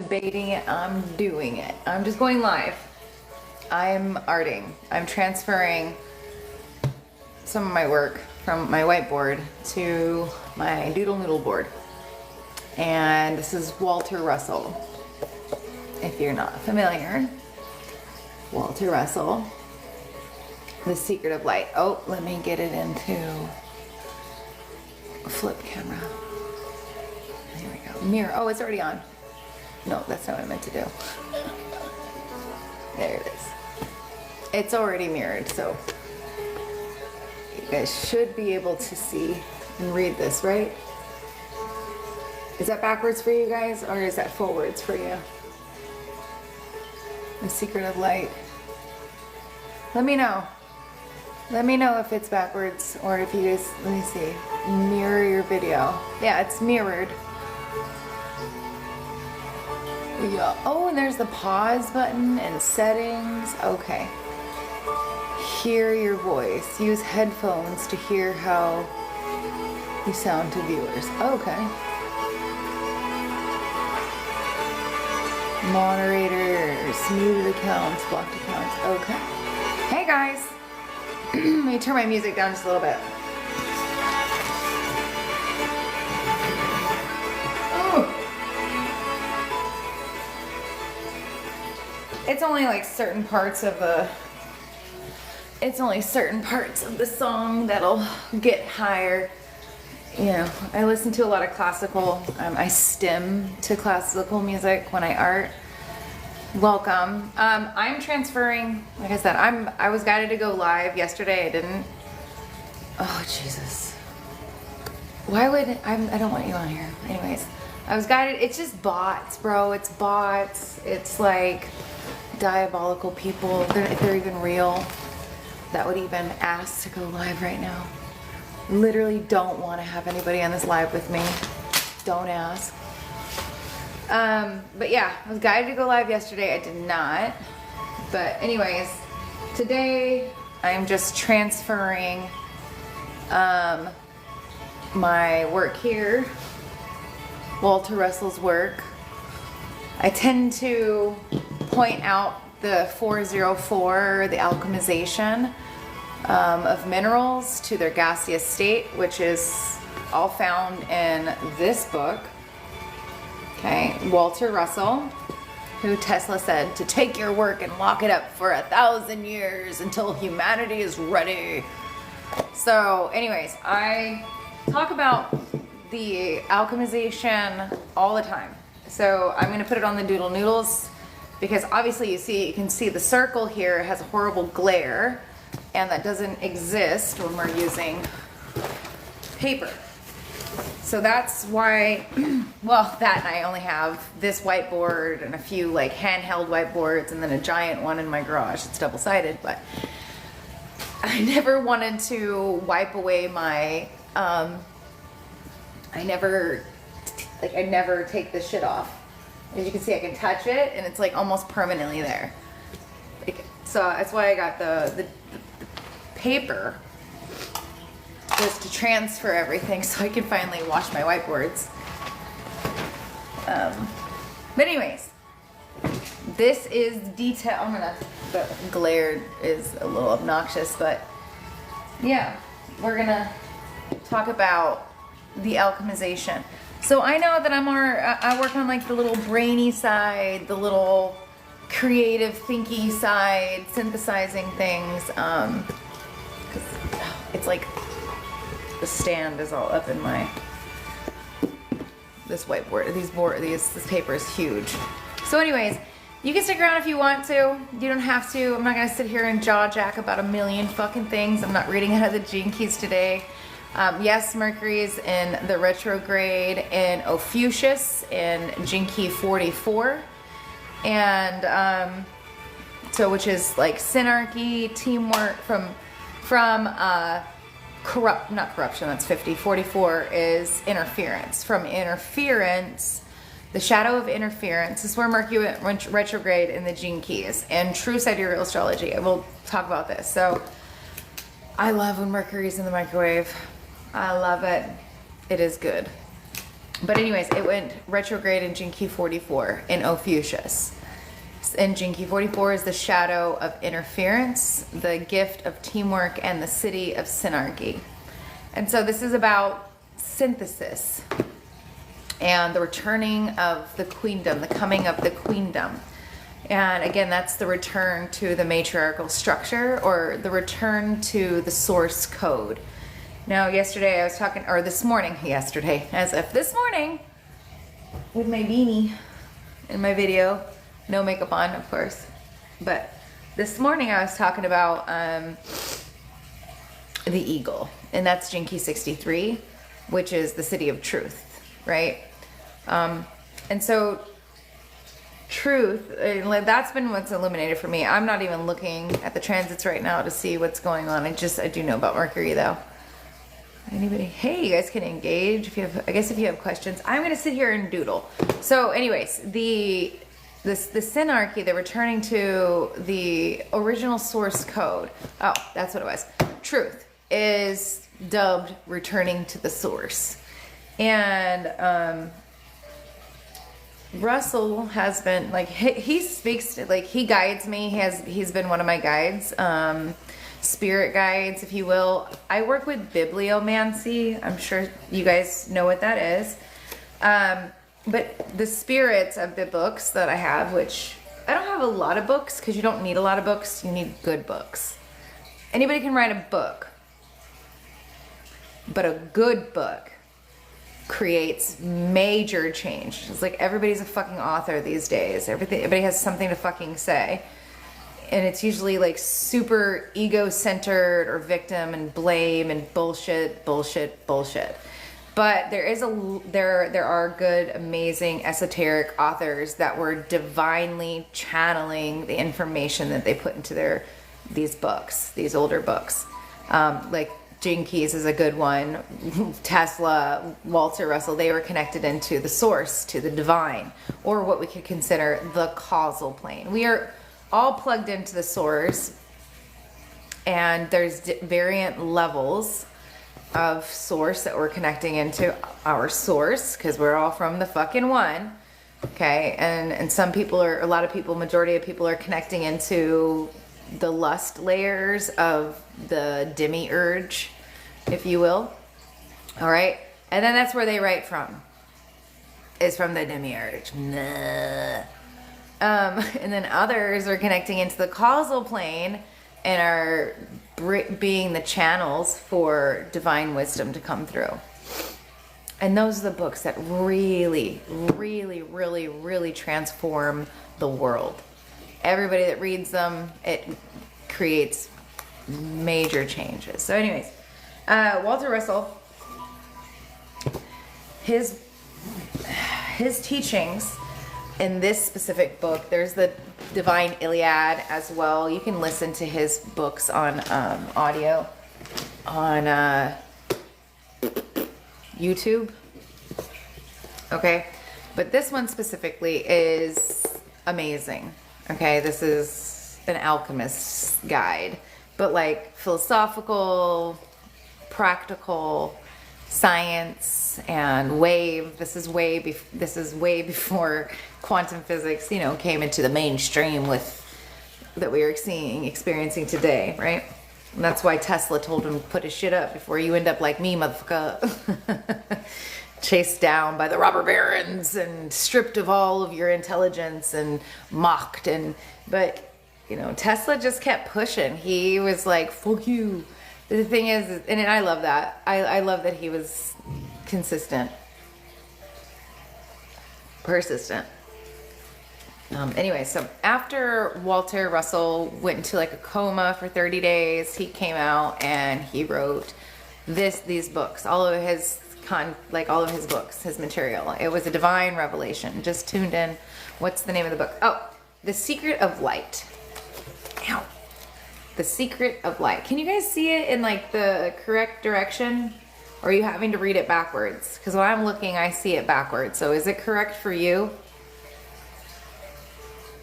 debating it, I'm doing it. I'm just going live. I'm arting. I'm transferring some of my work from my whiteboard to my doodle noodle board. And this is Walter Russell. If you're not familiar, Walter Russell, The Secret of Light. Oh, let me get it into a flip camera. Here we go. Mirror. Oh, it's already on. No, that's not what I meant to do. There it is. It's already mirrored, so you guys should be able to see and read this, right? Is that backwards for you guys, or is that forwards for you? The Secret of Light. Let me know. Let me know if it's backwards, or if you guys, let me see, mirror your video. Yeah, it's mirrored. Yeah. Oh, and there's the pause button and settings. Okay. Hear your voice. Use headphones to hear how you sound to viewers. Okay. Moderators, muted accounts, blocked accounts. Okay. Hey guys. Let me turn my music down just a little bit. It's only like certain parts of the song that'll get higher. You know, I listen to a lot of classical. I stim to classical music when I art. Welcome. I'm transferring. Like I said, I was guided to go live yesterday. I didn't. Oh Jesus. Why would I don't want you on here. Anyways, I was guided. It's just bots, bro. It's bots. It's like diabolical people, if they're even real, that would even ask to go live right now. Literally don't want to have anybody on this live with me. Don't ask. But yeah, I was guided to go live yesterday. I did not. But anyways, today I'm just transferring my work here, Walter Russell's work. I tend to point out the 404, the alchemization of minerals to their gaseous state, which is all found in this book. Okay, Walter Russell, who Tesla said to take your work and lock it up for 1,000 years until humanity is ready. So anyways, I talk about the alchemization all the time. So I'm going to put it on the doodle noodles because obviously you can see the circle here has a horrible glare, and that doesn't exist when we're using paper. So that's why, well, that and I only have this whiteboard and a few like handheld whiteboards and then a giant one in my garage. It's double-sided, but I never wanted to wipe away my, I never take this shit off. As you can see, I can touch it and it's like almost permanently there. So that's why I got the paper, just to transfer everything so I can finally wash my whiteboards. But anyways, this is detail. The glare is a little obnoxious, but yeah, we're gonna talk about the alchemization. So I know that I work on like the little brainy side, the little creative thinky side, synthesizing things, because it's like the stand is all up in my, this whiteboard, this paper is huge. So anyways, you can stick around if you want to. You don't have to. I'm not gonna sit here and jaw jack about a million fucking things. I'm not reading out of the Gene Keys today. Yes, Mercury's in the retrograde in Ophiuchus in Gene Key 44. And so which is like synarchy, teamwork from not corruption, that's 50. 44 is interference. From interference, the shadow of interference is where Mercury went retrograde in the Gene Keys and true sidereal astrology. I will talk about this. So I love when Mercury's in the microwave. I love it. It is good. But anyways, it went retrograde in Jinki 44 in Ophiuchus. And Jinki 44 is the shadow of interference, the gift of teamwork, and the city of synarchy. And so this is about synthesis and the returning of the queendom, the coming of the queendom. And again, that's the return to the matriarchal structure, or the return to the source code. Now, yesterday I was talking, or this morning, yesterday, as if this morning, with my beanie in my video, no makeup on, of course. But this morning I was talking about the eagle, and that's Jinki 63, which is the city of truth, right? And so truth, that's been what's illuminated for me. I'm not even looking at the transits right now to see what's going on. I do know about Mercury though. Anybody? Hey, you guys can engage if you have, I guess if you have questions. I'm going to sit here and doodle. So anyways, the synarchy, they're returning to the original source code. Oh, that's what it was. Truth is dubbed returning to the source. And Russell has been, like, he speaks, like, he guides me. He's been one of my guides, spirit guides, if you will. I work with bibliomancy. I'm sure you guys know what that is. But the spirits of the books that I have, which I don't have a lot of books, because you don't need a lot of books. You need good books. Anybody can write a book, but a good book creates major change. It's like everybody's a fucking author these days. Everybody has something to fucking say. And it's usually like super ego-centered or victim and blame and bullshit. But there are good, amazing, esoteric authors that were divinely channeling the information that they put into these books, these older books. Like Gene Keys is a good one. Tesla, Walter Russell, they were connected into the source, to the divine, or what we could consider the causal plane. We are all plugged into the source, and there's variant levels of source that we're connecting into our source, because we're all from the fucking one. Okay, and some people are, a lot of people, majority of people are connecting into the lust layers of the demiurge, if you will. All right, and then that's where they write from, is from the demiurge. Nah. And then others are connecting into the causal plane and are being the channels for divine wisdom to come through. And those are the books that really, really, really, really transform the world. Everybody that reads them, it creates major changes. So anyways, Walter Russell, his teachings in this specific book, there's the Divine Iliad as well. You can listen to his books on audio on YouTube. Okay, but this one specifically is amazing. Okay, this is an alchemist's guide, but like philosophical, practical, science, and wave. This is way before quantum physics, you know, came into the mainstream that we are experiencing today, right? And that's why Tesla told him to put his shit up before you end up like me, motherfucker. Chased down by the robber barons and stripped of all of your intelligence and mocked. But you know, Tesla just kept pushing. He was like, fuck you. The thing is, and I love that. I love that he was consistent, persistent. Anyway, so after Walter Russell went into like a coma for 30 days, he came out and he wrote these books, all of his books, his material. It was a divine revelation. Just tuned in. What's the name of the book? Oh, The Secret of Light. Ow. The Secret of Light. Can you guys see it in like the correct direction? Or are you having to read it backwards? Because when I'm looking, I see it backwards. So is it correct for you?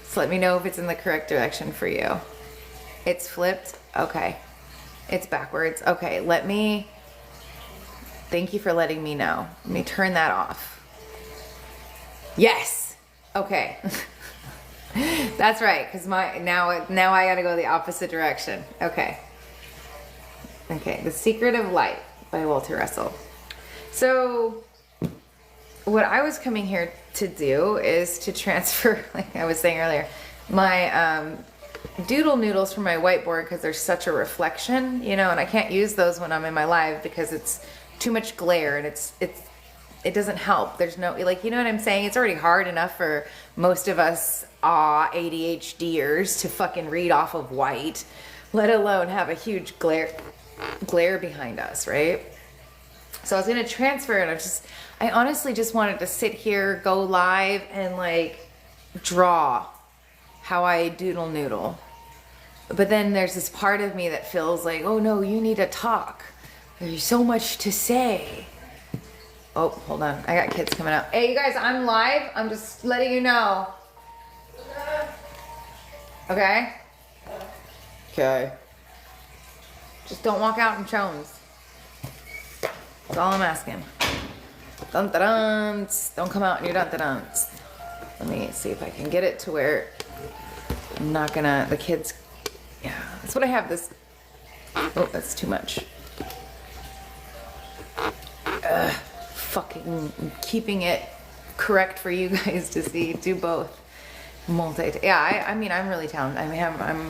So let me know if it's in the correct direction for you. It's flipped? Okay. It's backwards. Okay, thank you for letting me know. Let me turn that off. Yes. Okay. That's right, because now I gotta go the opposite direction. Okay. Okay, The Secret of Light by Walter Russell. So what I was coming here to do is to transfer, like I was saying earlier, my doodle noodles from my whiteboard, because they're such a reflection, you know, and I can't use those when I'm in my live because it's too much glare and it doesn't help. There's no, like, you know what I'm saying? It's already hard enough for most of us ADHDers to fucking read off of white, let alone have a huge glare behind us, right? So I was gonna transfer and I honestly just wanted to sit here, go live, and like draw how I doodle noodle. But then there's this part of me that feels like, oh no, you need to talk. There's so much to say. Oh, hold on. I got kids coming out. Hey, you guys, I'm live. I'm just letting you know. Okay? Okay. Just don't walk out in chones. That's all I'm asking. Dun dun dun. Don't come out in your dun dun dun. Let me see if I can get it to where I'm not gonna, the kids, yeah, that's what I have this, oh, that's too much. Fucking keeping it correct for you guys to see, do both. Yeah, I mean, I'm really talented. I mean,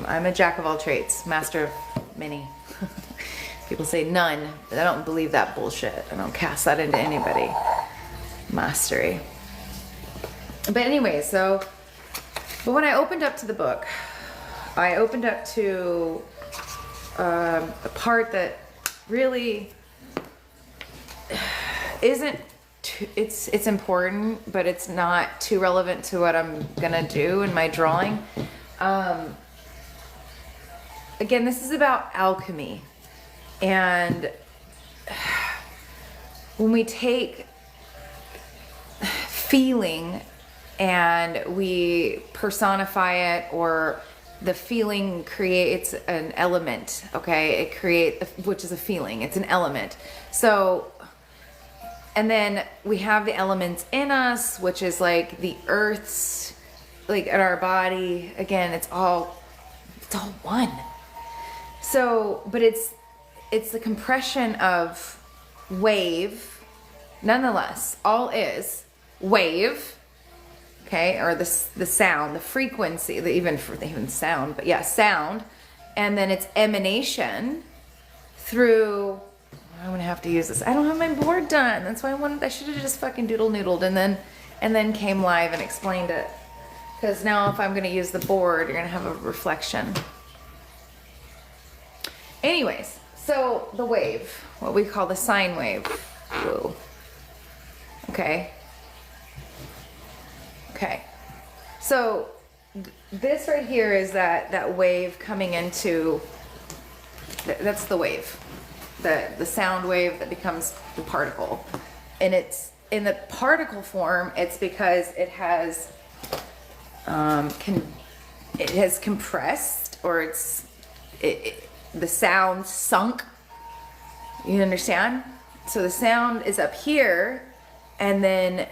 I'm a jack of all trades, master of many. People say none, but I don't believe that bullshit. I don't cast that into anybody. Mastery. But anyway, but when I opened up to the book, I opened up to a part that really isn't, it's important, but it's not too relevant to what I'm gonna do in my drawing. Again, this is about alchemy. And when we take feeling and we personify it, or the feeling creates an element, okay? Which is a feeling, it's an element. So, and then we have the elements in us, which is like the earth's, like in our body. Again, it's all one. So, but it's the compression of wave, nonetheless, all is wave, okay, or the sound, the frequency, even sound, but yeah, sound, and then it's emanation through, I'm gonna have to use this, I don't have my board done, that's why I should have just fucking doodle noodled and then came live and explained it, because now if I'm gonna use the board, you're gonna have a reflection. Anyways, so the wave, what we call the sine wave. Whoa. Okay. Okay. So this right here is that wave coming into, that's the wave. The sound wave that becomes the particle. And it's in the particle form, it's because it has compressed, or the sound sunk. You understand? So the sound is up here, and then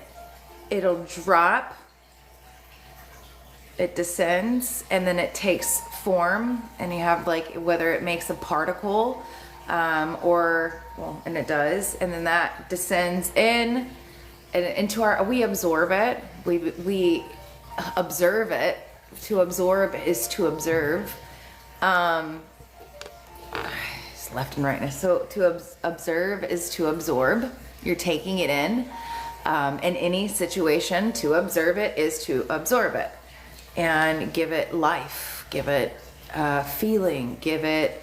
it'll drop, it descends, and then it takes form, and you have like, whether it makes a particle, and it does, and then that descends in and into we absorb it, we observe it. To absorb is to observe. Left and rightness. So to observe is to absorb. You're taking it in any situation. To observe it is to absorb it and give it life, give it feeling, give it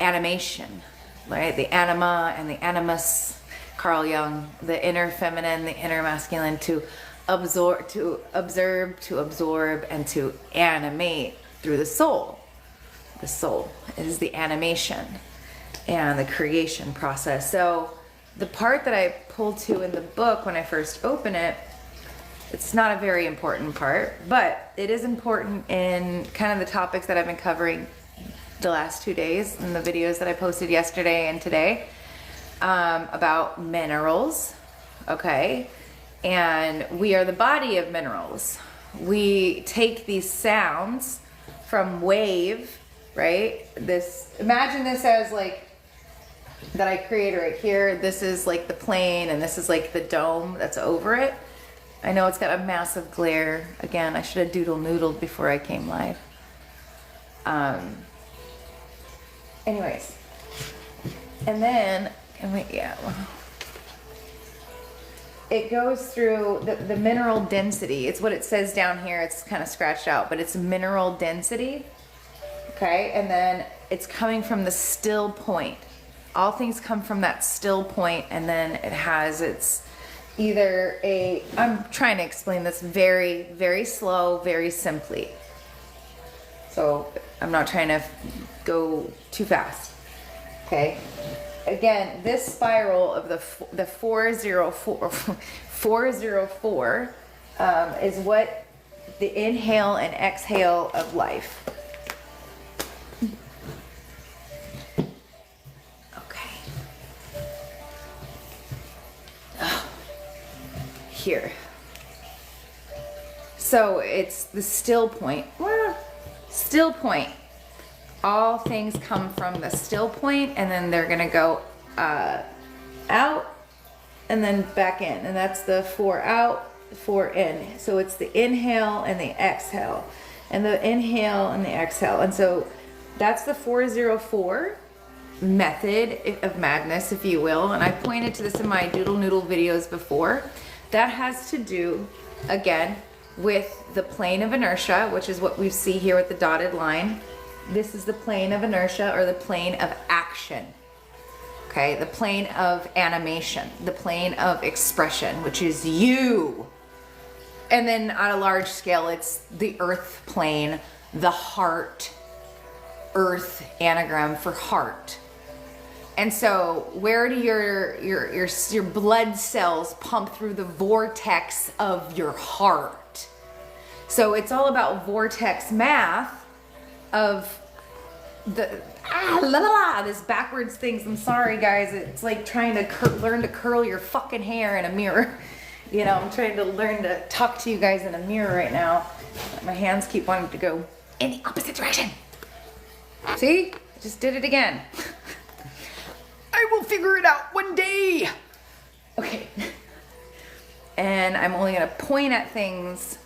animation, right? The anima and the animus, Carl Jung, the inner feminine, the inner masculine, to absorb, to observe, to absorb, and to animate through the soul. The soul is the animation and the creation process. So the part that I pulled to in the book when I first open it, it's not a very important part, but it is important in kind of the topics that I've been covering the last 2 days in the videos that I posted yesterday and today, about minerals, okay? And we are the body of minerals. We take these sounds from wave, right? Imagine this as like, that I created right here. This is like the plane, and this is like the dome that's over it. I know it's got a massive glare. Again, I should have doodle-noodled before I came live. Anyways. And then, it goes through the mineral density. It's what it says down here. It's kind of scratched out, but it's mineral density. Okay, and then it's coming from the still point. All things come from that still point, and then it has its either I'm trying to explain this very, very slow, very simply. So I'm not trying to go too fast. Okay. Again, this spiral of the 404 is what the inhale and exhale of life. Okay. Here. So it's the still point. Still point. All things come from the still point, and then they're gonna go out and then back in, and that's the 4 out, 4 in. So it's the inhale and the exhale, and the inhale and the exhale. And so that's the 404 method of madness, if you will. And I pointed to this in my doodle noodle videos before. That has to do, again, with the plane of inertia, which is what we see here with the dotted line. This is the plane of inertia, or the plane of action. Okay, the plane of animation, the plane of expression, which is you. And then on a large scale, it's the earth plane, the heart, earth anagram for heart. And so where do your blood cells pump through the vortex of your heart? So it's all about vortex math of this backwards things. I'm sorry, guys. It's like trying to learn to curl your fucking hair in a mirror. You know, I'm trying to learn to talk to you guys in a mirror right now. My hands keep wanting to go in the opposite direction. See? I just did it again. I will figure it out one day. Okay. And I'm only going to point at things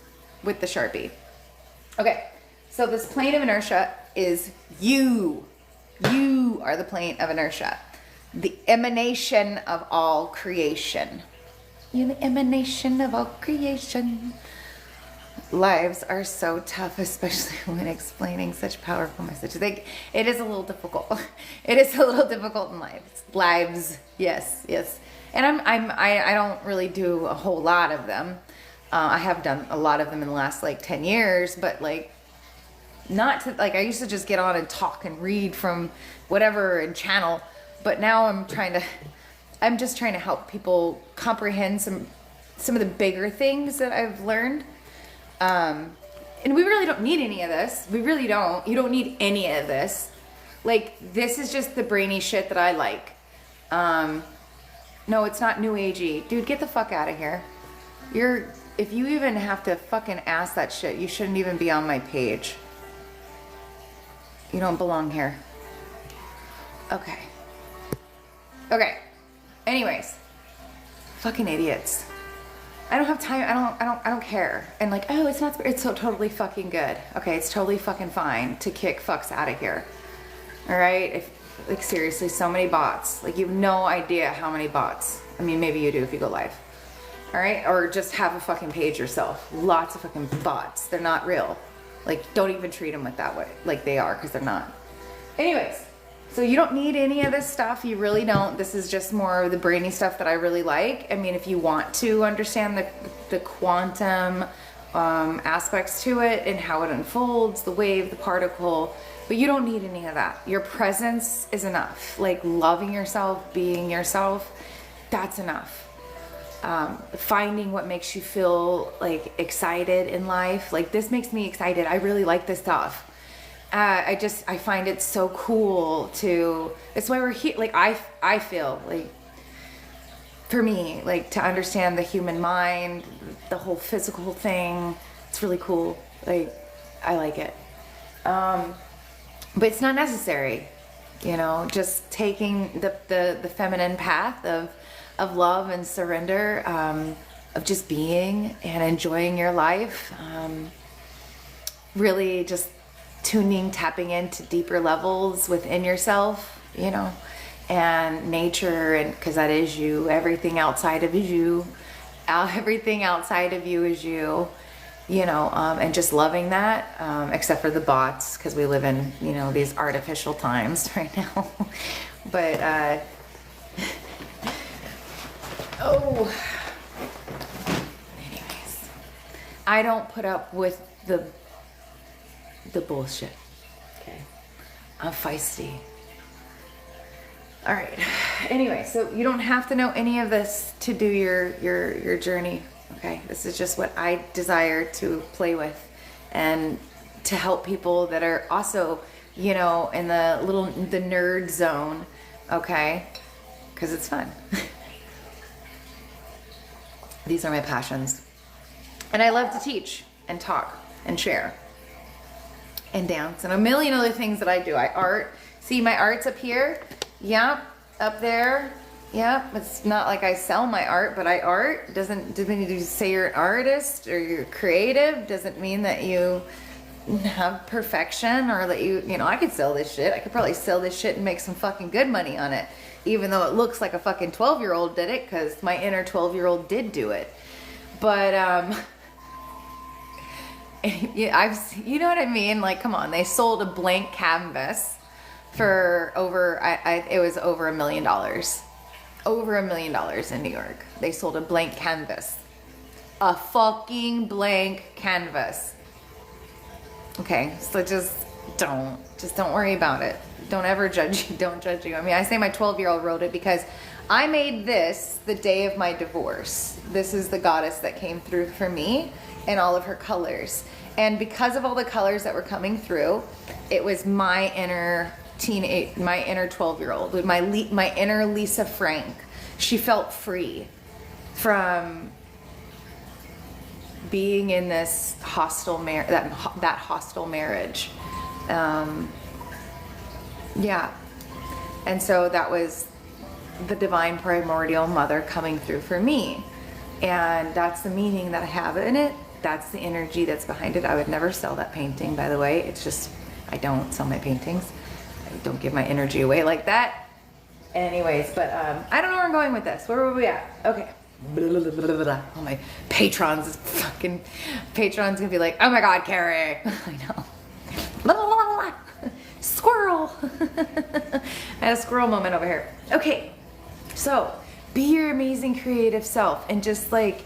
with the Sharpie. Okay. So this plane of inertia is you. You are the plane of inertia. The emanation of all creation. You're the emanation of all creation. Lives are so tough, especially when explaining such powerful messages. It is a little difficult. It is a little difficult in lives. Yes. And I don't really do a whole lot of them. I have done a lot of them in the last 10 years, but not to I used to just get on and talk and read from whatever and channel, but now I'm just trying to help people comprehend some of the bigger things that I've learned. And we really don't need any of this. We really don't. You don't need any of this. This is just the brainy shit that I like. No, it's not new agey. Dude, get the fuck out of here. If you even have to fucking ask that shit, you shouldn't even be on my page. You don't belong here. Okay. Anyways. Fucking idiots. I don't have time. I don't care. And it's so totally fucking good. Okay, it's totally fucking fine to kick fucks out of here. All right? Seriously, so many bots. You have no idea how many bots. I mean, maybe you do if you go live. All right? Or just have a fucking page yourself. Lots of fucking bots. They're not real. Don't even treat them that way. They are, because they're not. Anyways, so you don't need any of this stuff. You really don't. This is just more of the brainy stuff that I really like. I mean, if you want to understand the quantum aspects to it and how it unfolds, the wave, the particle, but you don't need any of that. Your presence is enough. Loving yourself, being yourself, that's enough. Finding what makes you feel excited in life. This makes me excited. I really like this stuff. I find it so cool it's why we're here. I feel for me, like to understand the human mind, the whole physical thing. It's really cool. Like, I like it. But it's not necessary, you know, just taking the feminine path of love and surrender, of just being and enjoying your life. Really just tapping into deeper levels within yourself, you know, and nature, and because that is you. Everything outside of you, everything outside of you is you, you know, and just loving that, except for the bots, because we live in, you know, these artificial times right now. But oh, anyways, I don't put up with the bullshit. Okay, I'm feisty. All right. Anyway, so you don't have to know any of this to do your journey. Okay, this is just what I desire to play with, and to help people that are also, you know, in the nerd zone. Okay, because it's fun. These are my passions, and I love to teach and talk and share and dance and a million other things that I do. I art. See, my art's up here. Yep, up there. Yep, it's not like I sell my art, but I art. Doesn't mean you say you're an artist or you're creative. Doesn't mean that you have perfection, or that you know, I could sell this shit. I could probably sell this shit and make some fucking good money on it, even though it looks like a fucking 12-year-old did it, because my inner 12-year-old did do it. But yeah, you know what I mean? Like, come on, they sold a blank canvas for over, it was over $1 million. Over $1 million in New York. They sold a blank canvas. A fucking blank canvas. Okay, so just don't worry about it. Don't ever judge you. Don't judge you. I mean, I say my 12-year-old wrote it because I made this the day of my divorce. This is the goddess that came through for me in all of her colors. And because of all the colors that were coming through, it was my inner 12-year-old, my inner Lisa Frank. She felt free from being in this hostile that hostile marriage. Yeah. And so that was the divine primordial mother coming through for me. And that's the meaning that I have in it. That's the energy that's behind it. I would never sell that painting, by the way. It's just, I don't sell my paintings. I don't give my energy away like that. Anyways, but I don't know where I'm going with this. Where were we at? Okay. Oh, my patrons gonna be like, oh my God, Carrie. I know. Squirrel. I had a squirrel moment over here. Okay, so be your amazing creative self, and just like,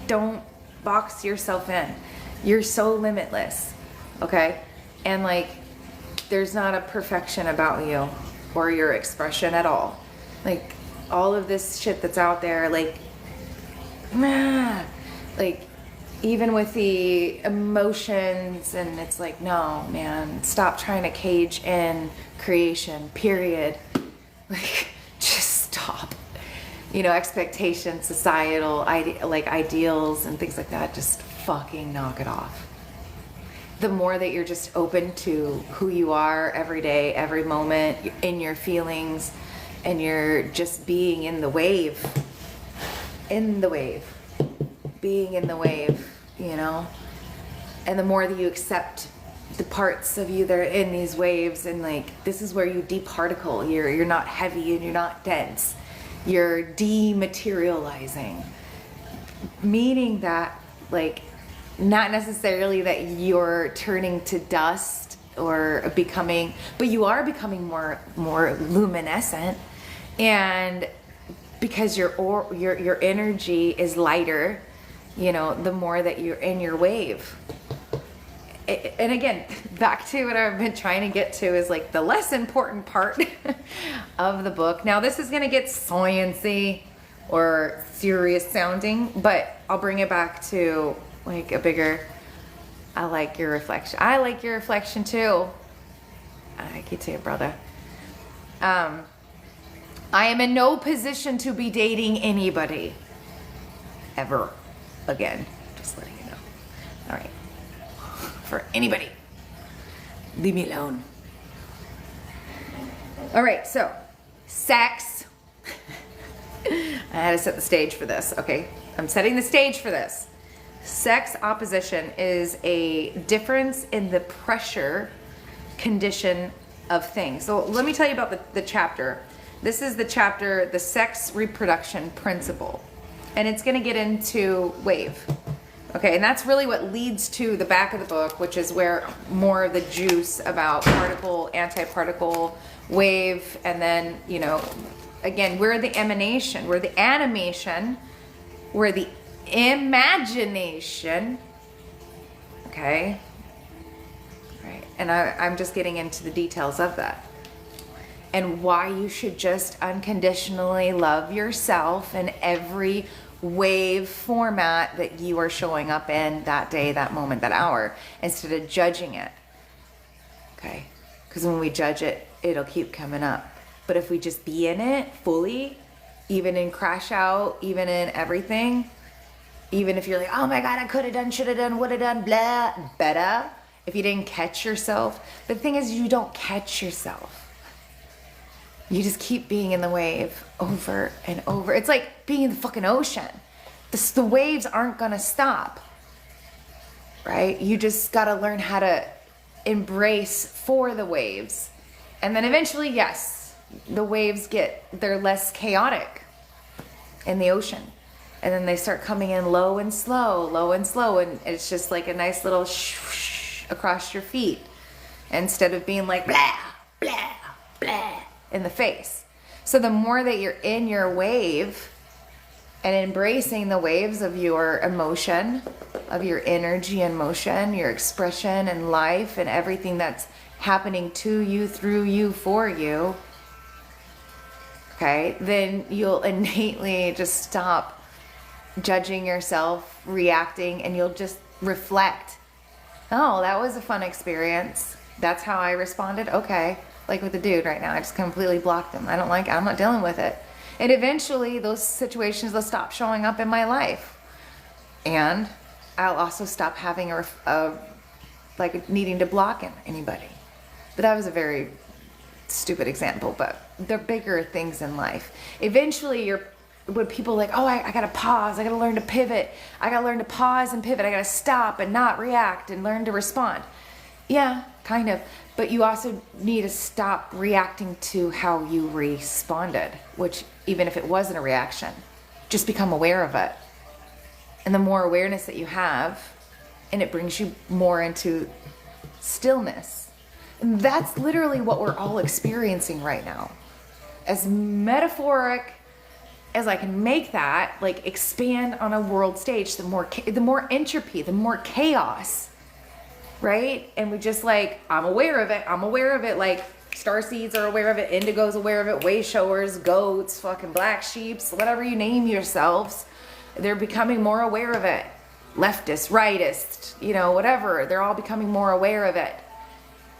don't box yourself in. You're so limitless, okay? And like, there's not a perfection about you or your expression at all. Like, all of this shit that's out there, like even with the emotions, and it's like, no, man, stop trying to cage in creation, period. Like, just stop. You know, expectations, societal, ideals and things like that, just fucking knock it off. The more that you're just open to who you are every day, every moment, in your feelings, and you're just being in the wave, being in the wave, you know? And the more that you accept the parts of you that are in these waves, and like, this is where you departicle. You're not heavy and you're not dense. You're dematerializing. Meaning that, like, not necessarily that you're turning to dust or becoming, but you are becoming more luminescent, and because your energy is lighter, you know, the more that you're in your wave. And again, back to what I've been trying to get to is like the less important part of the book. Now, this is going to get sciencey or serious sounding, but I'll bring it back to like a bigger, I like your reflection. I like your reflection too. I like you too, brother. I am in no position to be dating anybody ever again. Just letting you know. All right. For anybody. Leave me alone. All right, so sex. I had to set the stage for this, okay? I'm setting the stage for this. Sex opposition is a difference in the pressure condition of things. So let me tell you about the chapter. This is the chapter, the sex reproduction principle. And it's gonna get into wave. Okay, and that's really what leads to the back of the book, which is where more of the juice about particle, antiparticle, wave, and then, you know, again, we're the emanation, we're the animation, we're the imagination, okay? Right, and I'm just getting into the details of that. And why you should just unconditionally love yourself in every wave format that you are showing up in that day, that moment, that hour, instead of judging it. Okay? Because when we judge it, it'll keep coming up. But if we just be in it fully, even in crash out, even in everything, even if you're like, oh my God, I could have done, should have done, would have done, blah, better. If you didn't catch yourself, the thing is, you don't catch yourself. You just keep being in the wave over and over. It's like being in the fucking ocean. The waves aren't gonna stop, right? You just gotta learn how to embrace for the waves. And then eventually, yes, the waves they're less chaotic in the ocean. And then they start coming in low and slow, and it's just like a nice little shh across your feet, instead of being like blah, blah, blah in the face. So the more that you're in your wave and embracing the waves of your emotion, of your energy and motion, your expression and life and everything that's happening to you, through you, for you, okay, then you'll innately just stop judging yourself, reacting, and you'll just reflect. Oh, that was a fun experience. That's how I responded. Okay. Like with the dude right now, I just completely blocked him. I'm not dealing with it. And eventually those situations will stop showing up in my life. And I'll also stop having like needing to block anybody. But that was a very stupid example, but they're bigger things in life. Eventually when people are like, oh, I gotta pause, I gotta learn to pivot, I gotta learn to pause and pivot, I gotta stop and not react and learn to respond. Yeah, kind of. But you also need to stop reacting to how you responded, which even if it wasn't a reaction, just become aware of it. And the more awareness that you have, and it brings you more into stillness. And that's literally what we're all experiencing right now. As metaphoric as I can make that, like expand on a world stage, the more entropy, the more chaos, right? And we just like, I'm aware of it, like starseeds are aware of it, indigo's aware of it, way showers, goats, fucking black sheeps, whatever you name yourselves, they're becoming more aware of it. Leftist, rightist, whatever, they're all becoming more aware of it.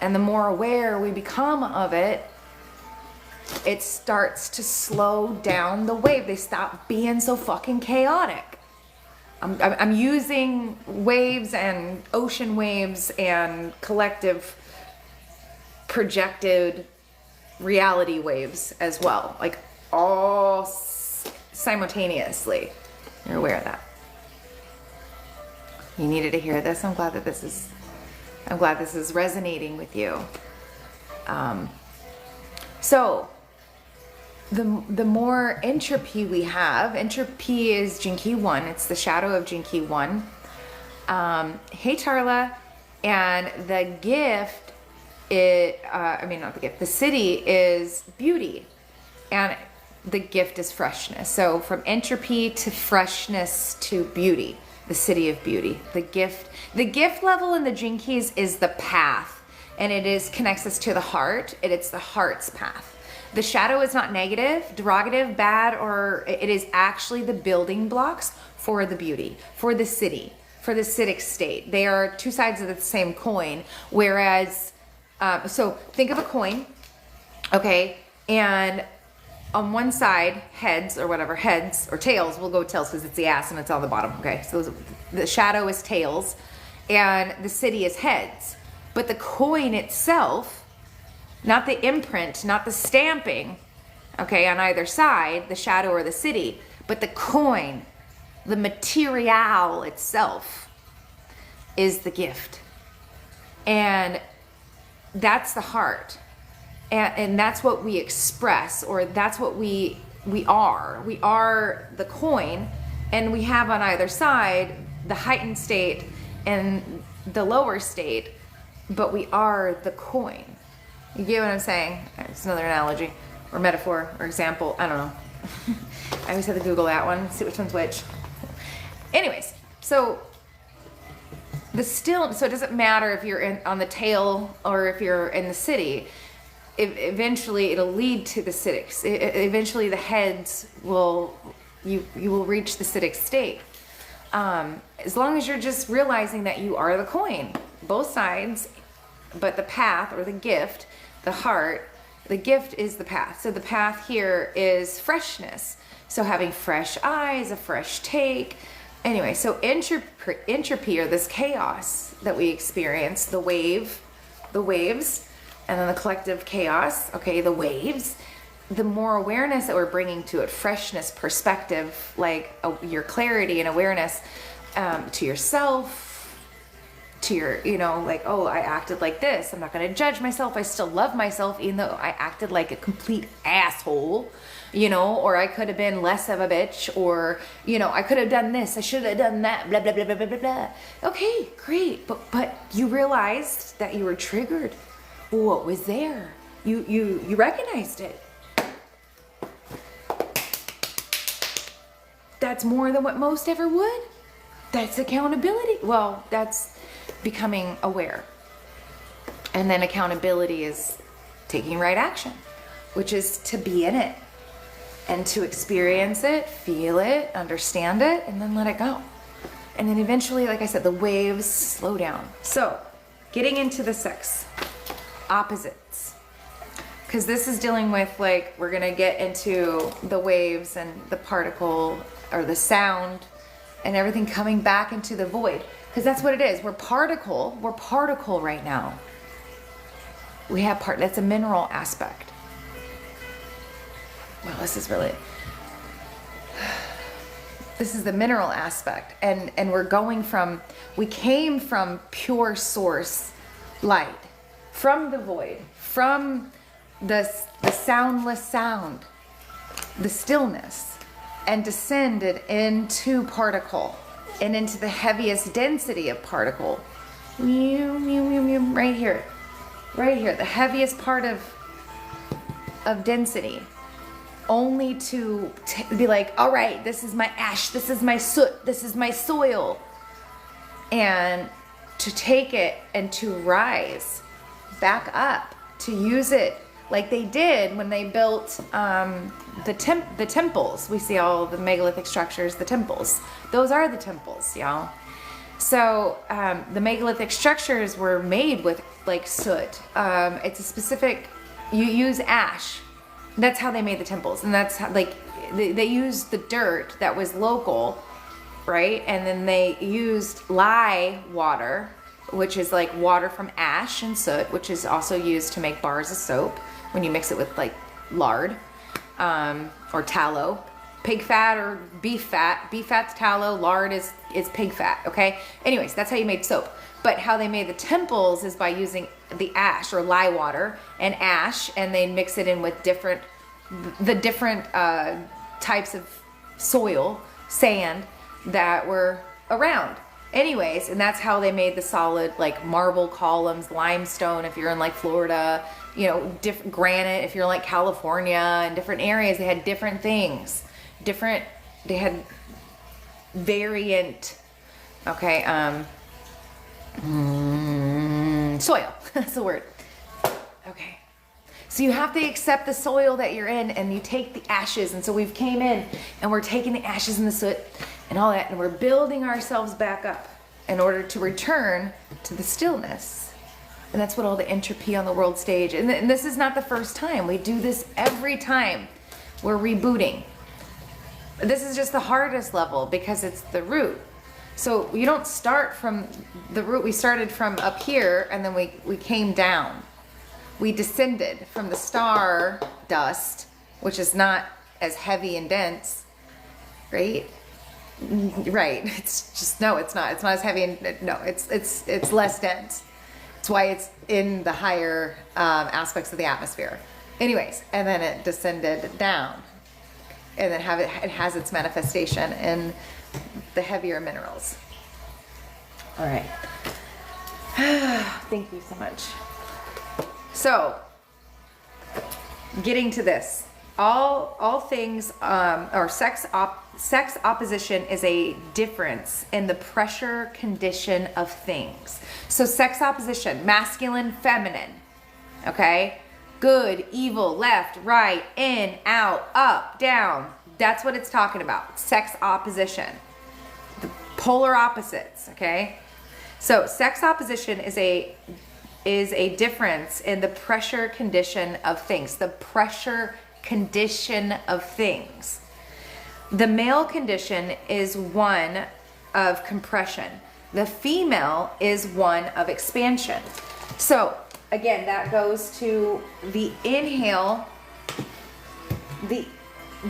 And the more aware we become of it, it starts to slow down the wave. They stop being so fucking chaotic. I'm using waves and ocean waves and collective projected reality waves as well, like all simultaneously. You're aware of that. You needed to hear this. I'm glad this is resonating with you. So the more entropy we have, entropy is Jinki 1. It's the shadow of Jinki 1. Hey Tarla, and the gift the city is beauty, and the gift is freshness. So from entropy to freshness to beauty, the city of beauty. The gift level in the Jinkies is the path, and connects us to the heart, and it's the heart's path. The shadow is not negative, derogative, bad, or it is actually the building blocks for the beauty, for the city, for the citic state. They are two sides of the same coin, whereas, so think of a coin, okay, and on one side, heads or whatever, heads or tails, we'll go with tails because it's the ass and it's on the bottom, okay? So the shadow is tails and the city is heads. But the coin itself, not the imprint, not the stamping, okay, on either side, the shadow or the city, but the coin, the material itself is the gift. And that's the heart. And that's what we express, or that's what we are. We are the coin, and we have on either side the heightened state and the lower state, but we are the coin. You get what I'm saying? It's another analogy or metaphor or example. I don't know. I always have to Google that one, see which one's which. Anyways, so so it doesn't matter if you're on the tail or if you're in the city. Eventually it'll lead to the citic. Eventually the heads you will reach the citic state. As long as you're just realizing that you are the coin, both sides, but the path or the gift, the heart, the gift is the path. So the path here is freshness. So having fresh eyes, a fresh take. Anyway, so entropy or this chaos that we experience, the waves, and then the collective chaos, okay, the waves, the more awareness that we're bringing to it, freshness, perspective, like your clarity and awareness to yourself, to your, like, oh, I acted like this. I'm not going to judge myself. I still love myself, even though I acted like a complete asshole, or I could have been less of a bitch, or, I could have done this. I should have done that, blah, blah, blah, blah, blah, blah, blah. Okay, great. But you realized that you were triggered. What was there? You recognized it. That's more than what most ever would. That's accountability. Well, that's becoming aware. And then accountability is taking right action, which is to be in it and to experience it, feel it, understand it, and then let it go. And then eventually, like I said, the waves slow down. So, getting into the 6. Opposites, because this is dealing with, like, we're gonna get into the waves and the particle or the sound and everything coming back into the void, because that's what it is. We're particle right now. We have that's a mineral aspect. Well, this is the mineral aspect, and we came from pure source light, from the void, from the soundless sound, the stillness, and descended into particle and into the heaviest density of particle. Right here, the heaviest part of density, only to be like, all right, this is my ash, this is my soot, this is my soil, and to take it and to rise back up, to use it like they did when they built the temples. We see all the megalithic structures, the temples. Those are the temples, y'all. So the megalithic structures were made with, like, soot. It's a specific, you use ash. That's how they made the temples. And that's how, like, they used the dirt that was local, right? And then they used lye water, which is like water from ash and soot, which is also used to make bars of soap when you mix it with, like, lard or tallow. Pig fat or beef fat. Beef fat's tallow, lard is pig fat, okay? Anyways, that's how you made soap. But how they made the temples is by using the ash or lye water and ash, and they mix it in with different types of soil, sand that were around. Anyways, and that's how they made the solid, like, marble columns, limestone if you're in, like, Florida, different granite if you're in, like, California, and different areas. They had different things, they had variant, okay, soil, that's the word. Okay, so you have to accept the soil that you're in, and you take the ashes. And so we've came in and we're taking the ashes and the soot and all that, and we're building ourselves back up in order to return to the stillness. And that's what all the entropy on the world stage, and this is not the first time. We do this every time We're rebooting. This is just the hardest level because it's the root. So you don't start from the root. We started from up here and then we came down. We descended from the star dust, which is not as heavy and dense, right? Right. It's just, no, it's not. It's not as heavy and no, it's less dense. It's why it's in the higher aspects of the atmosphere. Anyways, and then it descended down, and then it has its manifestation in the heavier minerals. All right. Thank you so much. So, getting to this, all things or sex opposition is a difference in the pressure condition of things. So sex opposition, masculine, feminine, okay? Good, evil, left, right, in, out, up, down. That's what it's talking about. Sex opposition. The polar opposites, okay? So sex opposition is a difference in the pressure condition of things. The pressure condition of things. The male condition is one of compression. The female is one of expansion. So again, that goes to the inhale, the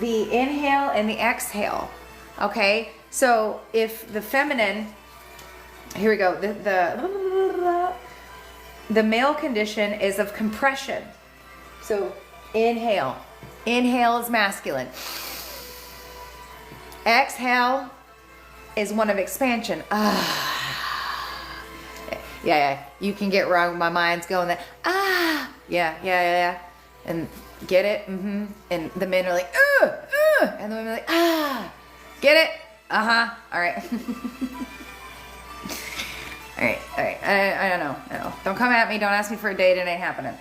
inhale and the exhale. Okay, so if the feminine, here we go, the male condition is of compression. So inhale is masculine. Exhale is one of expansion. Yeah, you can get wrong. My mind's going there. Yeah. And get it? Mm-hmm. And the men are like, and the women are like, get it? Uh-huh. All right. All right. I don't know. Don't come at me. Don't ask me for a date. It ain't happening.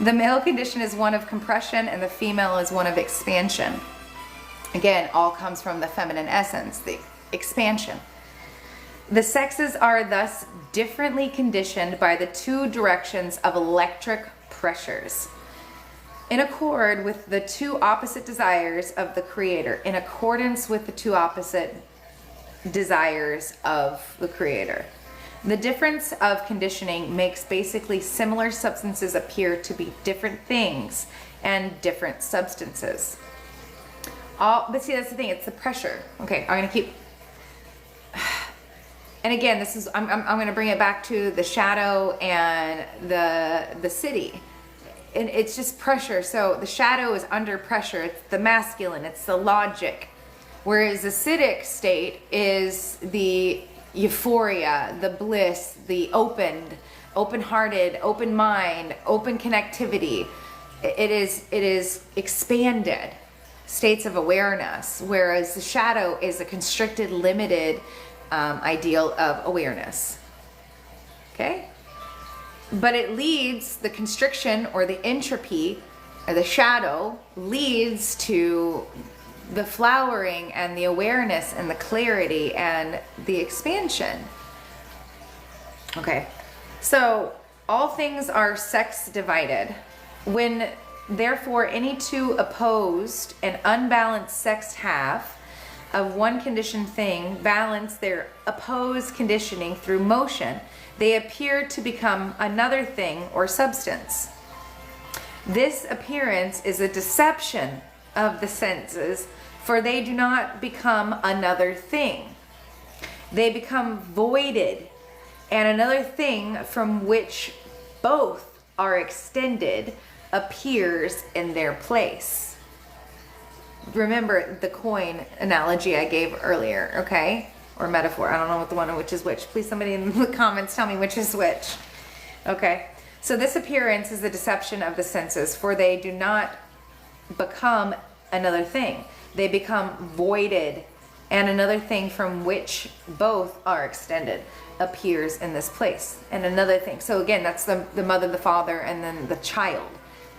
The male condition is one of compression and the female is one of expansion. Again, all comes from the feminine essence, the expansion. The sexes are thus differently conditioned by the two directions of electric pressures, in accord with the two opposite desires of the Creator, in accordance with the two opposite desires of the Creator. The difference of conditioning makes basically similar substances appear to be different things and different substances. But see, that's the thing, it's the pressure. Okay, I'm gonna keep, and again, this is, I'm gonna bring it back to the shadow and the city. And it's just pressure. So the shadow is under pressure. It's the masculine, it's the logic. Whereas the acidic state is the euphoria, the bliss, the open-hearted, open mind, open connectivity. It is expanded states of awareness, whereas the shadow is a constricted, limited ideal of awareness. Okay? But it leads, the constriction or the entropy or the shadow leads to the flowering and the awareness and the clarity and the expansion. Okay, so all things are sex divided. When therefore any two opposed and unbalanced sex half of one conditioned thing balance their opposed conditioning through motion, they appear to become another thing or substance. This appearance is a deception of the senses, for they do not become another thing. They become voided, and another thing from which both are extended appears in their place. Remember the coin analogy I gave earlier, okay? Or metaphor. I don't know what the one which is which. Please, somebody in the comments tell me which is which. Okay. So this appearance is the deception of the senses, for they do not become another thing. They become voided, and another thing from which both are extended appears in this place. And another thing. So again, that's the mother, the father, and then the child.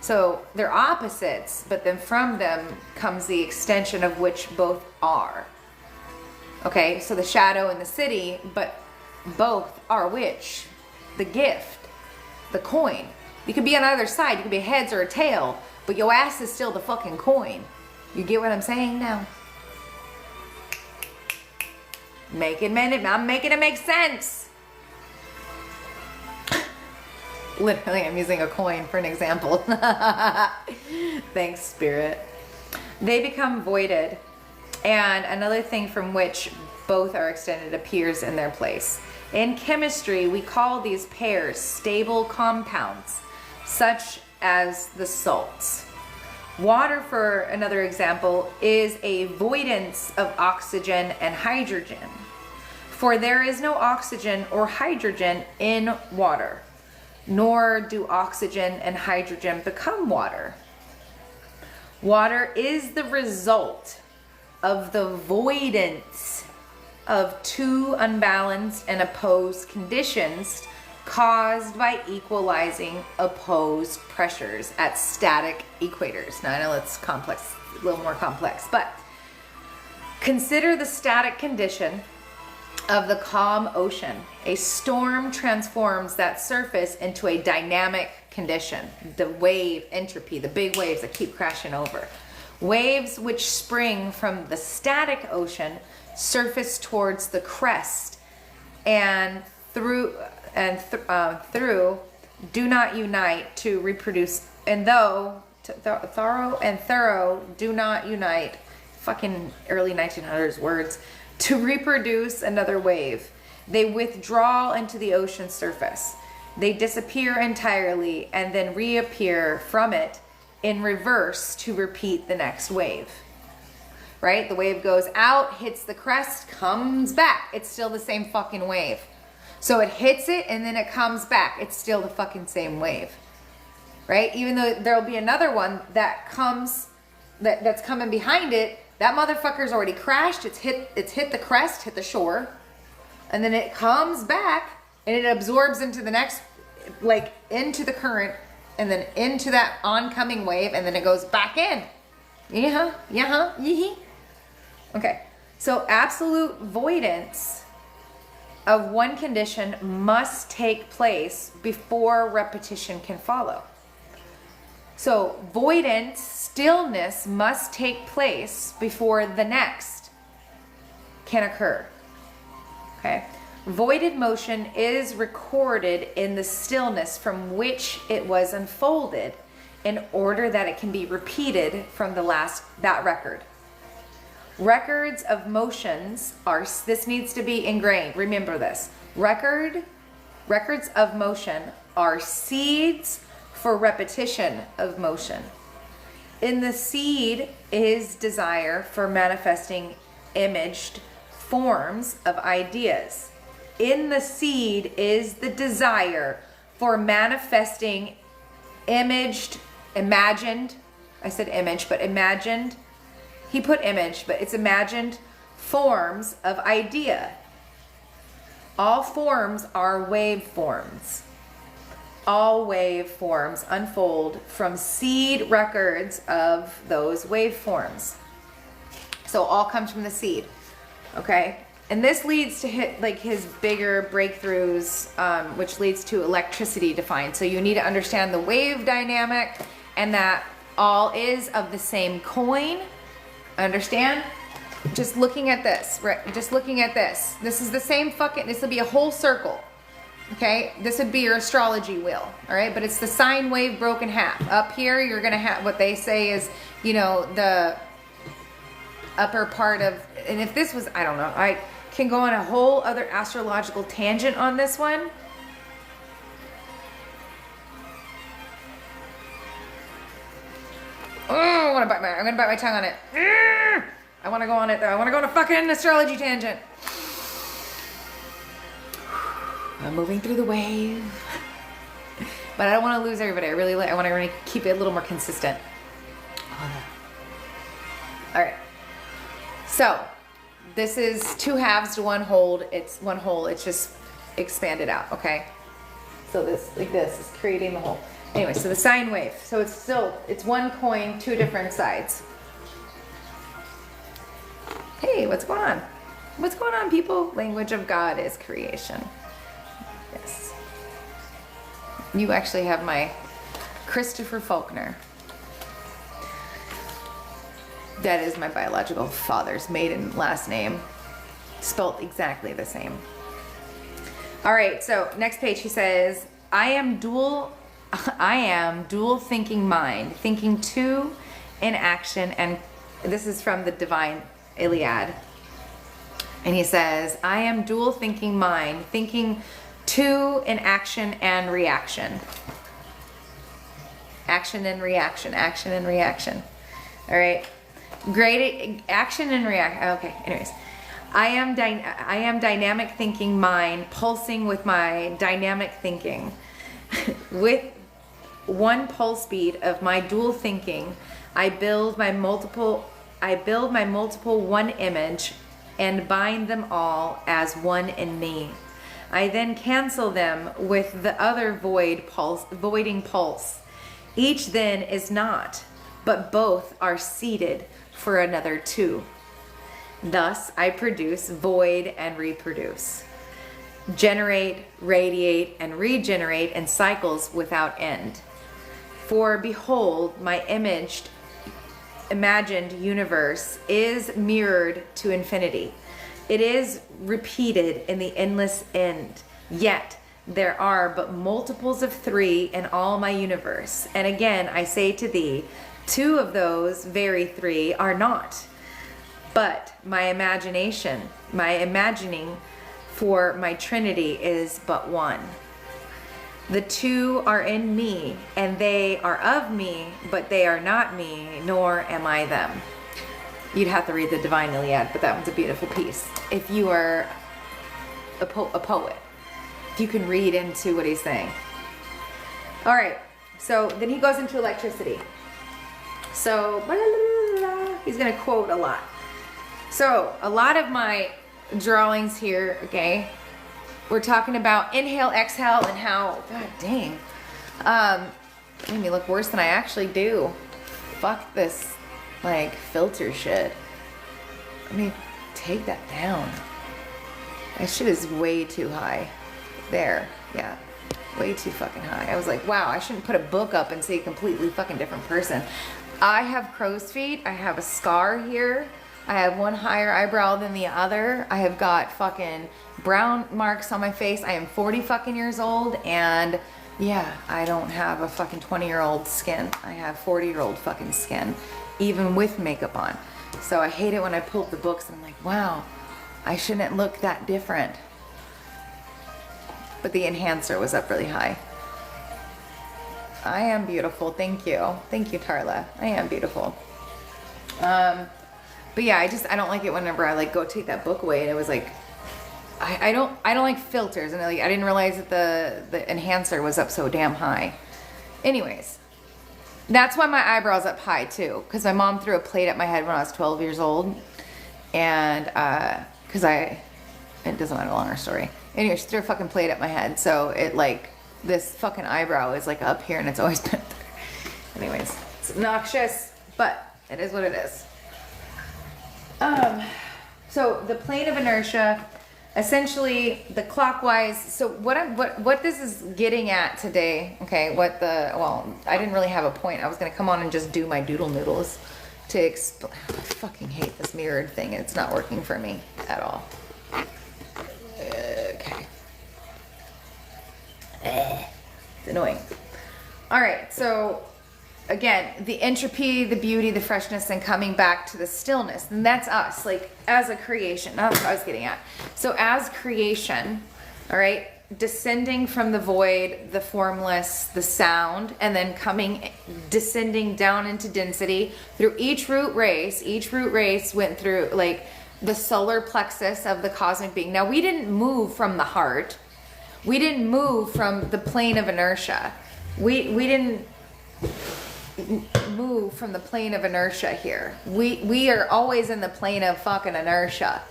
So they're opposites, but then from them comes the extension of which both are. Okay, so the shadow and the city, but both are which? The gift, the coin. You could be on either side. You could be a heads or a tail, but your ass is still the fucking coin. You get what I'm saying now? I'm making it make sense. Literally, I'm using a coin for an example. Thanks, Spirit. They become voided. And another thing from which both are extended appears in their place. In chemistry, we call these pairs stable compounds, such as the salts. Water, for another example, is a voidance of oxygen and hydrogen. For there is no oxygen or hydrogen in water, nor do oxygen and hydrogen become water. Water is the result of the voidance of two unbalanced and opposed conditions caused by equalizing opposed pressures at static equators. Now I know it's complex, a little more complex, but consider the static condition of the calm ocean. A storm transforms that surface into a dynamic condition. The wave entropy, the big waves that keep crashing over. Waves which spring from the static ocean surface towards the crest and through do not unite to reproduce, and thorough do not unite, fucking early 1900s words, to reproduce another wave. They withdraw into the ocean surface. They disappear entirely and then reappear from it in reverse to repeat the next wave. Right? The wave goes out, hits the crest, comes back. It's still the same fucking wave. So it hits it and then it comes back. It's still the fucking same wave. Right? Even though there'll be another one that comes, that's coming behind it, that motherfucker's already crashed. It's hit the crest, hit the shore. And then it comes back and it absorbs into the next, like into the current, and then into that oncoming wave, and then it goes back in. Yee-hee. Okay, so absolute voidance of one condition must take place before repetition can follow. So voidance, stillness, must take place before the next can occur. Okay, voided motion is recorded in the stillness from which it was unfolded in order that it can be repeated from that record. Records of motions are, this needs to be ingrained, remember this. Records of motion are seeds for repetition of motion. In the seed is desire for manifesting imaged forms of ideas. In the seed is the desire for manifesting imagined, I said image, but imagined. He put image, but it's imagined forms of idea. All forms are waveforms. All waveforms unfold from seed records of those waveforms. So all comes from the seed, okay? And this leads to his bigger breakthroughs, which leads to electricity defined. So you need to understand the wave dynamic and that all is of the same coin. Understand? Just looking at this, right? Just looking at this. This is the same fucking, this will be a whole circle. Okay? This would be your astrology wheel. All right? But it's the sine wave broken half. Up here, you're going to have what they say is, you know, the upper part of, and if this was, I don't know, I can go on a whole other astrological tangent on this one. Oh, I'm gonna bite my tongue on it. I want to go on it though. I want to go on a fucking astrology tangent. I'm moving through the wave, but I don't want to lose everybody. I want to keep it a little more consistent. All right. So this is two halves to one whole. It's one whole. It's just expanded out. Okay. So this, like this, is creating the whole. Anyway, so the sine wave. So it's one coin, two different sides. Hey, what's going on? What's going on, people? Language of God is creation. Yes. You actually have my Christopher Faulkner. That is my biological father's maiden last name, spelt exactly the same. All right, so next page he says, I am dual thinking mind, thinking two in action, and this is from the Divine Iliad. And he says, I am dual thinking mind, thinking two in action and reaction. Action and reaction, action and reaction. All right. Great action and reaction. Okay, anyways. I am dynamic thinking mind, pulsing with my dynamic thinking. With one pulse beat of my dual thinking, I build my multiple one image and bind them all as one in me. I then cancel them with the other voiding pulse. Each then is not, but both are seated for another two. Thus, I produce, void, and reproduce. Generate, radiate, and regenerate in cycles without end. For behold, my imagined universe is mirrored to infinity. It is repeated in the endless end. Yet, there are but multiples of three in all my universe. And again, I say to thee, two of those very three are not. But my imagining for my Trinity is but one. The two are in me, and they are of me, but they are not me, nor am I them. You'd have to read the Divine Iliad, but that one's a beautiful piece. If you are a poet, if you can read into what he's saying. All right, so then he goes into electricity. So, he's going to quote a lot. So, a lot of my drawings here, okay, we're talking about inhale, exhale, and how, god dang, made me look worse than I actually do. Fuck this, like, filter shit. Let me take that down. That shit is way too high. There, yeah, way too fucking high. I was like, wow, I shouldn't put a book up and say a completely fucking different person. I have crow's feet. I have a scar here. I have one higher eyebrow than the other. I have got fucking brown marks on my face. I am 40 fucking years old, and yeah, I don't have a fucking 20-year-old skin. I have 40-year-old fucking skin, even with makeup on. So I hate it when I pull up the books and I'm like, wow, I shouldn't look that different. But the enhancer was up really high. I am beautiful. Thank you. Thank you, Tarla. I am beautiful. But yeah, I don't like it whenever I like go take that book away and it was like, I don't like filters, and like I didn't realize that the enhancer was up so damn high. Anyways, that's why my eyebrow's up high too, because my mom threw a plate at my head when I was 12 years old, and it doesn't matter, longer story. Anyway, she threw a fucking plate at my head, so it like this fucking eyebrow is like up here, and it's always been there. Anyways, it's obnoxious, but it is what it is. So the plane of inertia, essentially the clockwise. So what this is getting at today, okay? I didn't really have a point. I was gonna come on and just do my doodle noodles to explain. I fucking hate this mirrored thing. It's not working for me at all. Okay. It's annoying. All right, so again, the entropy, the beauty, the freshness, and coming back to the stillness. And that's us, like as a creation. That's what I was getting at. So as creation, all right, descending from the void, the formless, the sound, and then descending down into density through each root race. Each root race went through like the solar plexus of the cosmic being. Now, we didn't move from the heart. We didn't move from the plane of inertia. We didn't move from the plane of inertia here. We are always in the plane of fucking inertia.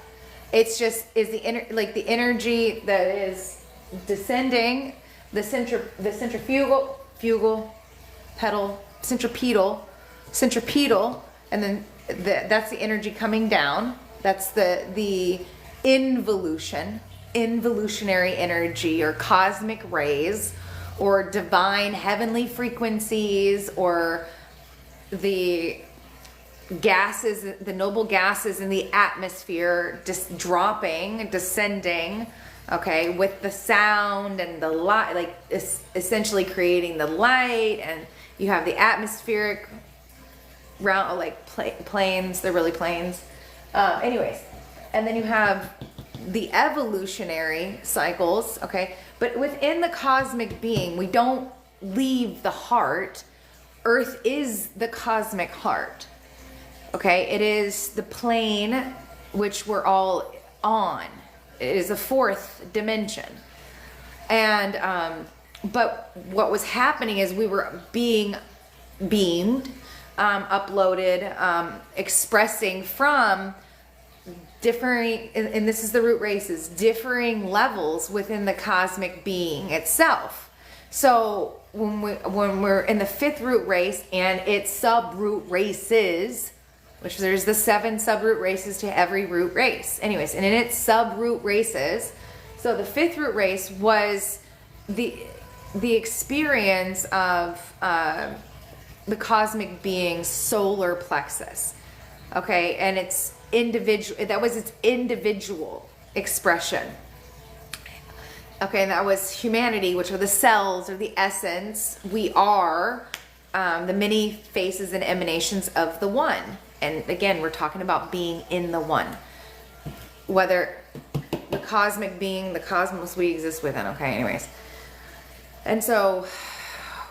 It's just the energy that is descending, the centrifugal centripetal, and then that's the energy coming down. That's the involutionary energy, or cosmic rays, or divine heavenly frequencies, or the gases, the noble gases in the atmosphere just dropping, descending, okay, with the sound and the light, like essentially creating the light. And you have the atmospheric round, like planes, they're really planes. Anyways, and then you have the evolutionary cycles, okay, but within the cosmic being, we don't leave the heart. Earth is the cosmic heart, okay? It is the plane which we're all on. It is a fourth dimension. And but what was happening is we were being beamed, uploaded, expressing from differing, and this is the root races, differing levels within the cosmic being itself. So when we're in the fifth root race and its sub-root races, which there's the 7 sub-root races to every root race. Anyways, and in its sub-root races, so the fifth root race was the experience of the cosmic being's solar plexus. Okay, and it's individual, that was its individual expression. Okay, and that was humanity, which are the cells or the essence. We are the many faces and emanations of the one. And again, we're talking about being in the one. Whether the cosmic being, the cosmos we exist within. Okay, anyways. And so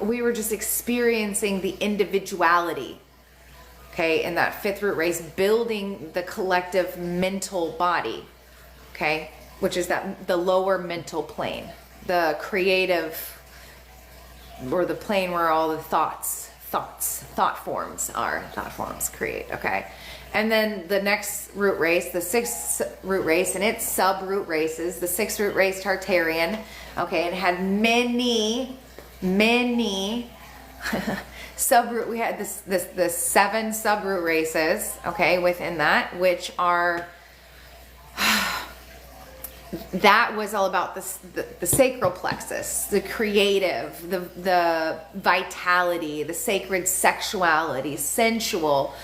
we were just experiencing the individuality, okay, in that fifth root race, building the collective mental body, okay, which is that the lower mental plane, the creative, or the plane where all the thought forms create, okay. And then the next root race, the sixth root race, and its sub-root races, the sixth root race, Tartarian, okay, and had many subroot. We had the 7 subroot races, okay, within that, which are that was all about the sacral plexus, the creative, the vitality, the sacred sexuality, sensual,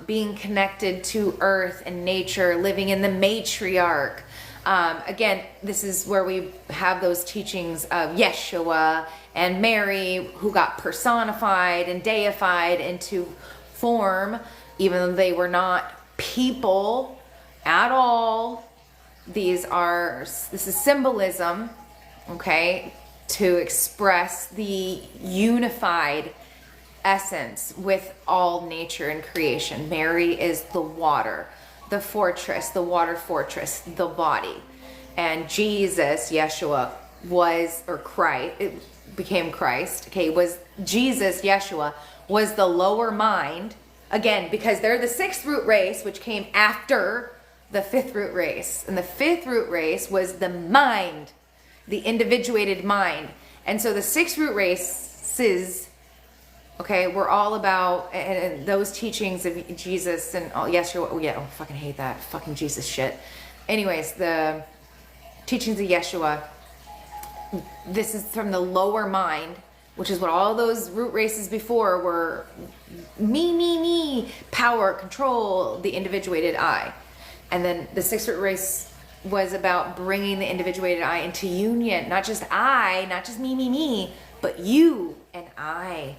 being connected to earth and nature, living in the matriarch. Again, this is where we have those teachings of Yeshua and Mary, who got personified and deified into form, even though they were not people at all. This is symbolism, okay, to express the unified essence with all nature and creation. Mary is the water, the fortress, the water fortress, the body. And Jesus, Yeshua, was, or Christ, it became Christ, okay, was Jesus, Yeshua, was the lower mind, again, because they're the 6th root race, which came after the 5th root race. And the 5th root race was the mind, the individuated mind. And so the 6th root races, okay, were all about, and those teachings of Jesus and all, Yeshua, oh yeah, I fucking hate that fucking Jesus shit. Anyways, the teachings of Yeshua, this is from the lower mind, which is what all those root races before were: me, power, control, the individuated I. And then the 6th root race was about bringing the individuated I into union, not just I, not just me, but you and I.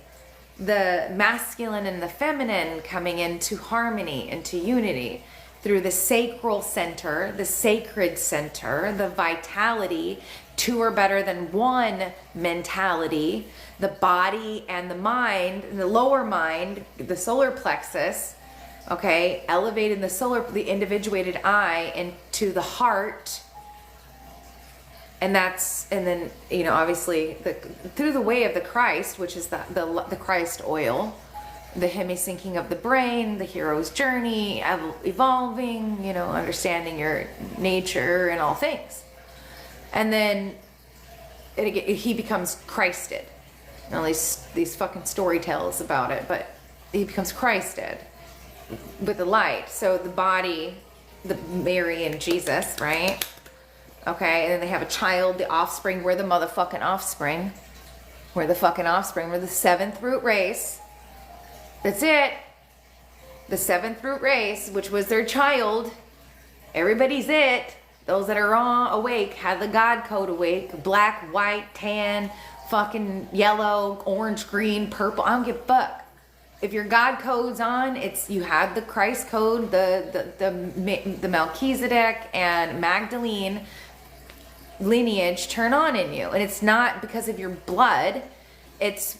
The masculine and the feminine coming into harmony, into unity through the sacral center, the sacred center, the vitality, 2 are better than 1 mentality, the body and the mind, the lower mind, the solar plexus, okay, elevating the individuated I into the heart. And then, you know, obviously through the way of the Christ, which is the Christ oil, the hemi-syncing of the brain, the hero's journey, evolving, you know, understanding your nature and all things. And then he becomes Christed. At least these fucking story tells about it, but he becomes Christed with the light. So the body, the Mary and Jesus, right? Okay, and then they have a child, the offspring. We're the motherfucking offspring. We're the fucking offspring. We're the 7th root race. That's it. the seventh root race, which was their child, everybody's it. Those that are awake had the God code awake. Black, white, tan, fucking yellow, orange, green, purple. I don't give a fuck. If your God code's on, it's you had the Christ code, the Melchizedek and Magdalene lineage turn on in you. And it's not because of your blood. It's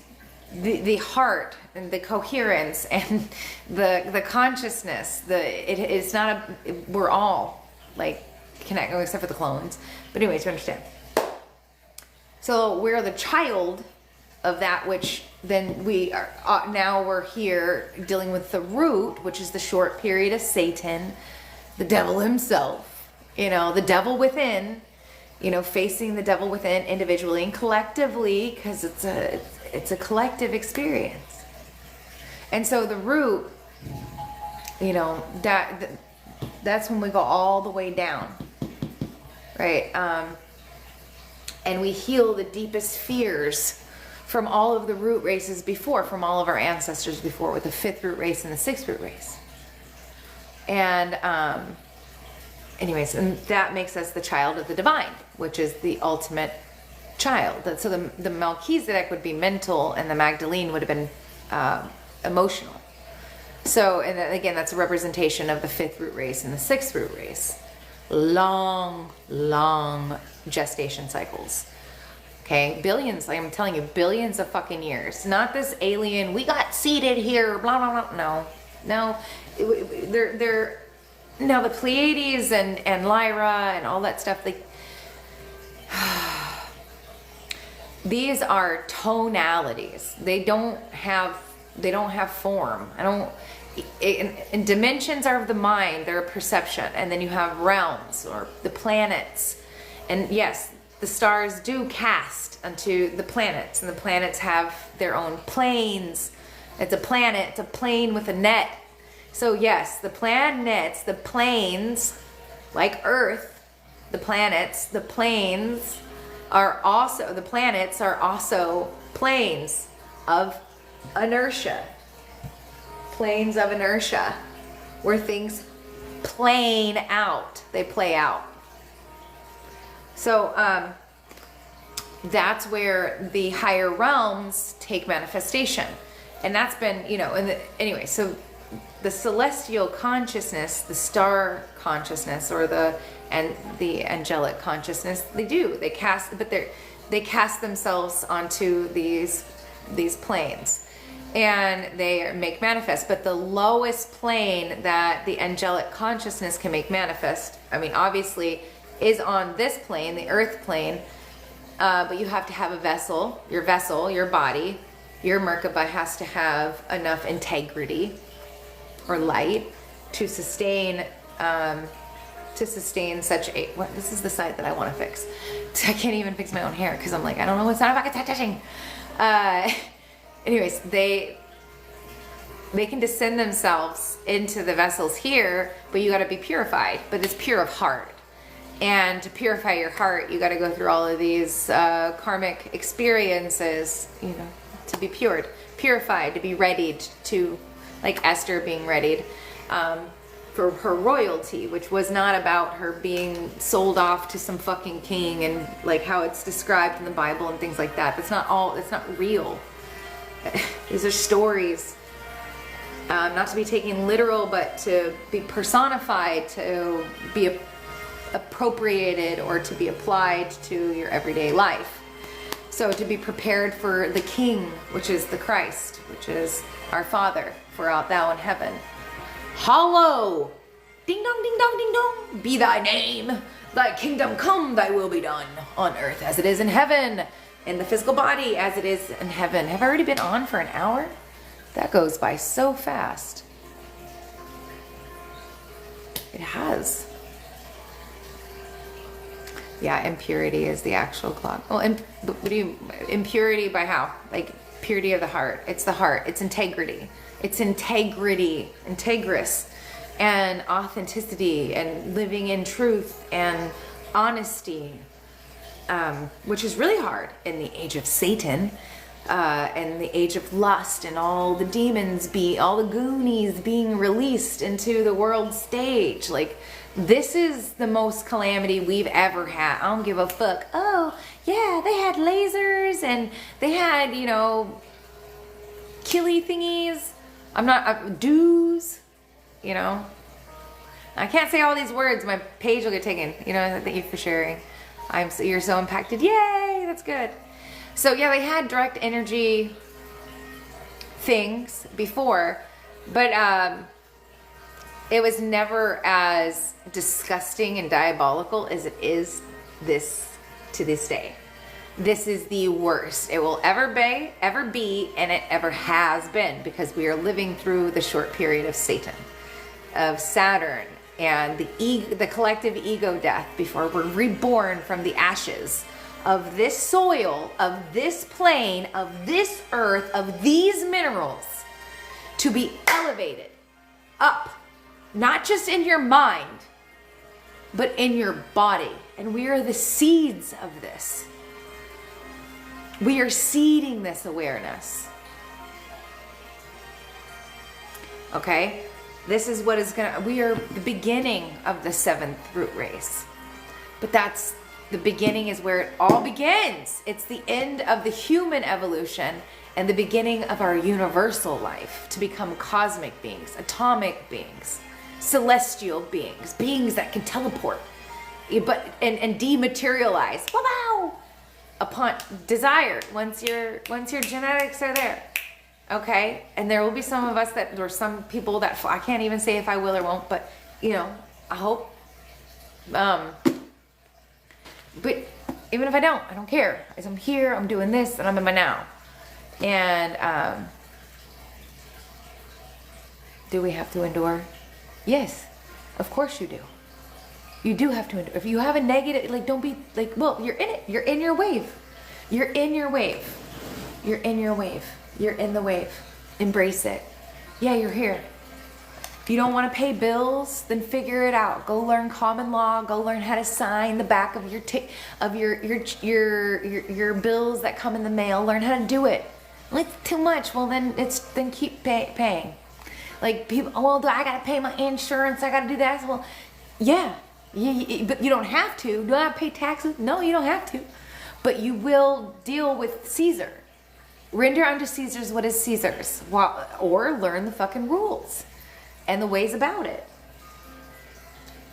the heart and the coherence and the consciousness. It's not we're all like connect, except for the clones. But anyways, you understand. So we're the child of that which then we are now we're here dealing with the root, which is the short period of Satan, the devil himself, the devil within, facing the devil within individually and collectively, because it's a collective experience. And so the root, that's when we go all the way down, right? And we heal the deepest fears from all of the root races before, from all of our ancestors before, with the fifth root race and the sixth root race. And anyways, and that makes us the child of the divine, which is the ultimate child. So the Melchizedek would be mental, and the Magdalene would have been emotional. So, and then again, that's a representation of the fifth root race and the sixth root race. Long gestation cycles. Okay, billions, I'm telling you, billions of fucking years. Not this alien, we got seated here, blah, blah, blah. No. They're now the Pleiades and Lyra and all that stuff, these are tonalities. They don't have form. And dimensions are of the mind, they're a perception. And then you have realms or the planets. And yes, the stars do cast onto the planets, and the planets have their own planes. It's a planet, it's a plane with a net. So yes, the planets, the planes, like Earth, the planets, the planes are also, the planets are also planes of inertia. Planes of inertia, where things plane out, they play out. So that's where the higher realms take manifestation. And that's been, anyway, so the celestial consciousness, the star consciousness, or the angelic consciousness, they cast themselves onto these planes. And they make manifest. But the lowest plane that the angelic consciousness can make manifest, obviously, is on this plane, the earth plane. But you have to have a vessel, your body, your Merkaba has to have enough integrity or light to sustain such a, this is the side that I want to fix. I can't even fix my own hair because I'm like, I don't know what's not fucking touching. Anyways, they can descend themselves into the vessels here, but you got to be purified. But it's pure of heart. And to purify your heart, you got to go through all of these karmic experiences, to be purified, to be readied to, like Esther being readied for her royalty, which was not about her being sold off to some fucking king and like how it's described in the Bible and things like that. That's not real. These are stories, not to be taken literal, but to be personified, to be appropriated or to be applied to your everyday life. So to be prepared for the King, which is the Christ, which is our Father, for art thou in heaven. Hollow, ding dong, ding dong, ding dong, be thy name, thy kingdom come, thy will be done on earth as it is in heaven, in the physical body as it is in heaven. Have I already been on for an hour? That goes by so fast. It has. Yeah, impurity is the actual clock. Well, impurity by how? Like purity of the heart. It's the heart. It's integrity. It's integrity, integrous, and authenticity, and living in truth and honesty, which is really hard in the age of Satan. and the age of lust, and all the demons all the Goonies being released into the world stage. Like, this is the most calamity we've ever had. I don't give a fuck. Oh, yeah, they had lasers and they had, you know, killy thingies. Do's, you know. I can't say all these words. My page will get taken. You know, thank you for sharing. You're so impacted. Yay, that's good. So yeah, they had direct energy things before, but it was never as disgusting and diabolical as it is to this day. This is the worst it will ever be, and it ever has been, because we are living through the short period of Satan, of Saturn, and the collective ego death before we're reborn from the ashes of this soil, of this plane, of this earth, of these minerals, to be elevated up, not just in your mind, but in your body. And we are the seeds of this. We are seeding this awareness. Okay? This is what is we are the beginning of the 7th root race. But that's, the beginning is where it all begins. It's the end of the human evolution and the beginning of our universal life to become cosmic beings, atomic beings, celestial beings, beings that can teleport, and dematerialize. Wow! Upon desire, once your genetics are there. Okay, and there will be some of us or some people that I can't even say if I will or won't, but you know, I hope. But even if I don't care. As I'm here, I'm doing this, and I'm in my now. And do we have to endure? Yes, of course you do. You do have to endure. If you have a negative, like, don't be like, well, you're in it. You're in your wave. You're in your wave. You're in your wave. You're in the wave. Embrace it. Yeah, you're here. If you don't want to pay bills, then figure it out. Go learn common law. Go learn how to sign the back of your bills that come in the mail. Learn how to do it. Well, it's too much. Well, then keep paying. Like, people, well, I gotta pay my insurance. I gotta do that. Well, yeah. But you don't have to. Do I pay taxes? No, you don't have to. But you will deal with Caesar. Render unto Caesar's what is Caesar's. Or learn the fucking rules and the ways about it.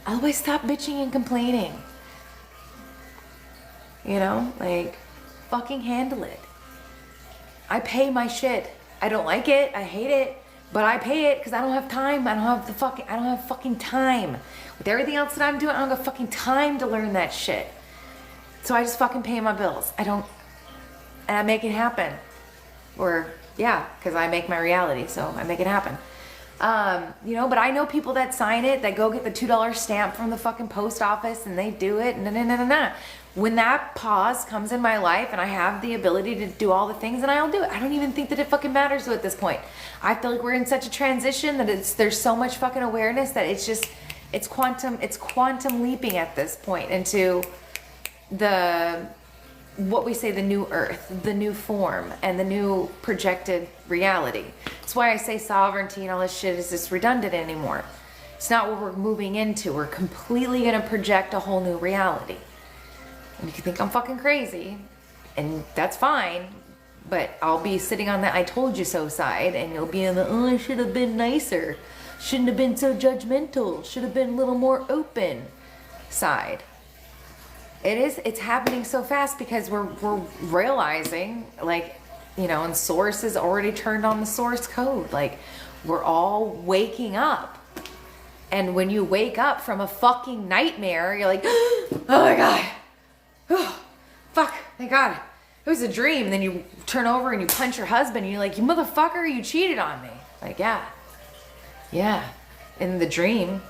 Otherwise, stop bitching and complaining. You know, like, fucking handle it. I pay my shit. I don't like it. I hate it. But I pay it because I don't have time. I don't have fucking time. With everything else that I'm doing, I don't have fucking time to learn that shit. So I just fucking pay my bills. And I make it happen. Or, yeah, because I make my reality, so I make it happen. You know, but I know people that sign it, that go get the $2 stamp from the fucking post office, and they do it, and When that pause comes in my life and I have the ability to do all the things, and I'll do it. I don't even think that it fucking matters at this point. I feel like we're in such a transition that there's so much fucking awareness that it's quantum leaping at this point into what we say, the new earth, the new form, and the new projected reality. That's why I say sovereignty and all this shit is just redundant anymore. It's not what we're moving into. We're completely going to project a whole new reality. And you can think I'm fucking crazy, and that's fine, but I'll be sitting on that I told you so side, and you'll be in the, oh, I should have been nicer, shouldn't have been so judgmental, should have been a little more open side. It's happening so fast because we're realizing, like, you know, and Source has already turned on the source code. Like, we're all waking up. And when you wake up from a fucking nightmare, you're like, oh my God. Oh, fuck, thank God. It was a dream. And then you turn over and you punch your husband and you're like, you motherfucker, you cheated on me. Like, yeah. In the dream,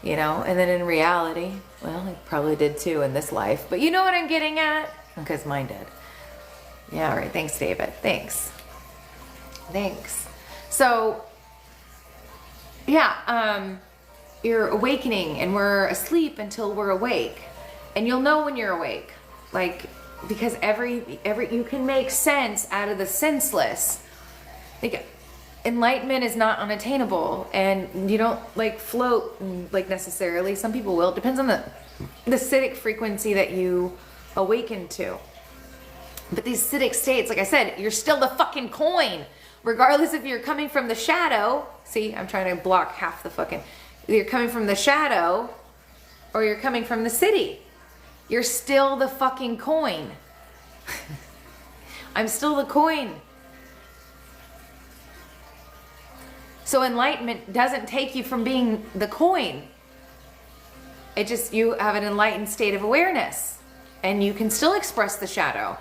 you know, and then in reality, well, I probably did too in this life. But you know what I'm getting at? Because mine did. Yeah, all right. Thanks, David. Thanks. So, yeah, you're awakening, and we're asleep until we're awake. And you'll know when you're awake. Like, because every you can make sense out of the senseless. Like, enlightenment is not unattainable, and you don't like float like necessarily. Some people will. It depends on the acidic frequency that you awaken to. But these acidic states, like I said, you're still the fucking coin, regardless if you're coming from the shadow. See, I'm trying to block half the fucking. You're coming from the shadow, or you're coming from the city. You're still the fucking coin. I'm still the coin. So enlightenment doesn't take you from being the coin. It just, you have an enlightened state of awareness. And you can still express the shadow.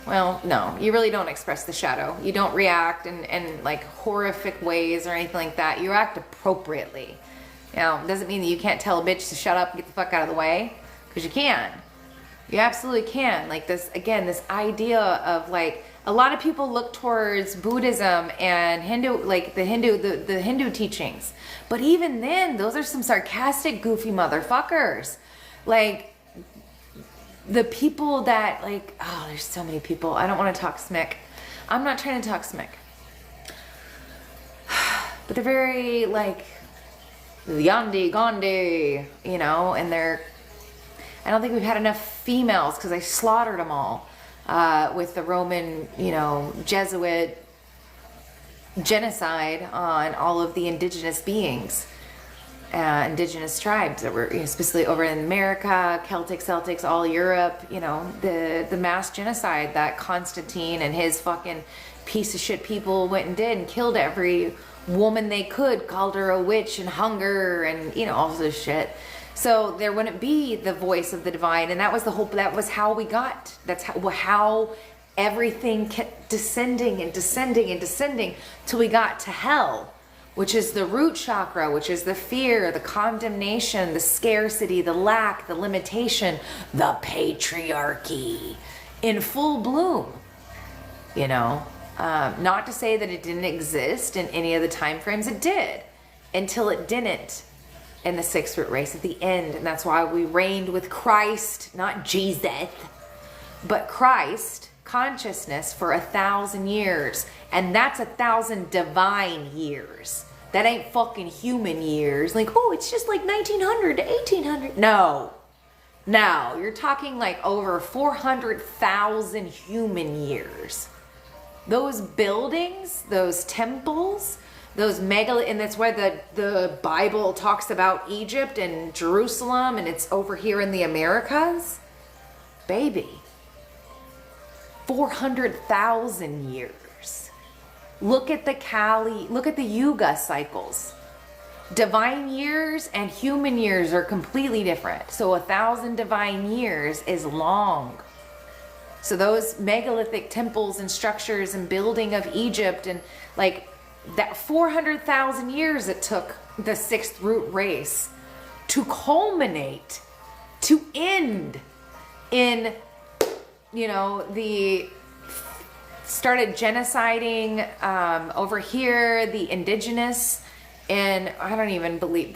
Well, no, you really don't express the shadow. You don't react in like horrific ways or anything like that. You act appropriately. Now, doesn't mean that you can't tell a bitch to shut up and get the fuck out of the way, because you can. You absolutely can. Like this, again, this idea of like, a lot of people look towards Buddhism and Hindu, like the Hindu teachings. But even then, those are some sarcastic, goofy motherfuckers. Like, the people that like, oh, there's so many people. I don't want to talk smick. I'm not trying to talk smick. But they're very like, Yandi Gandhi, you know, and I don't think we've had enough females because I slaughtered them all with the Roman, you know, Jesuit genocide on all of the indigenous beings, indigenous tribes that were, you know, specifically over in America, Celtics, all Europe, you know, the mass genocide that Constantine and his fucking piece of shit people went and did and killed every woman they could, called her a witch and hung her and, you know, all this shit. So there wouldn't be the voice of the divine, and that was how we got, that's how everything kept descending and descending and descending till we got to hell, which is the root chakra, which is the fear, the condemnation, the scarcity, the lack, the limitation, the patriarchy in full bloom, you know. Not to say that it didn't exist in any of the time frames. It did, until it didn't in the sixth root race at the end. And that's why we reigned with Christ, not Jesus, but Christ consciousness for 1,000 years. And that's 1,000 divine years. That ain't fucking human years. Like, oh, it's just like 1900 to 1800. No, you're talking like over 400,000 human years. Those buildings, those temples, those and that's why the Bible talks about Egypt and Jerusalem, and it's over here in the Americas. Baby, 400,000 years. Look at the Kali, look at the Yuga cycles. Divine years and human years are completely different. So 1,000 divine years is long. So those megalithic temples and structures and building of Egypt, and like that 400,000 years it took the sixth root race to culminate, to end in, you know, the started genociding over here, the indigenous, and I don't even believe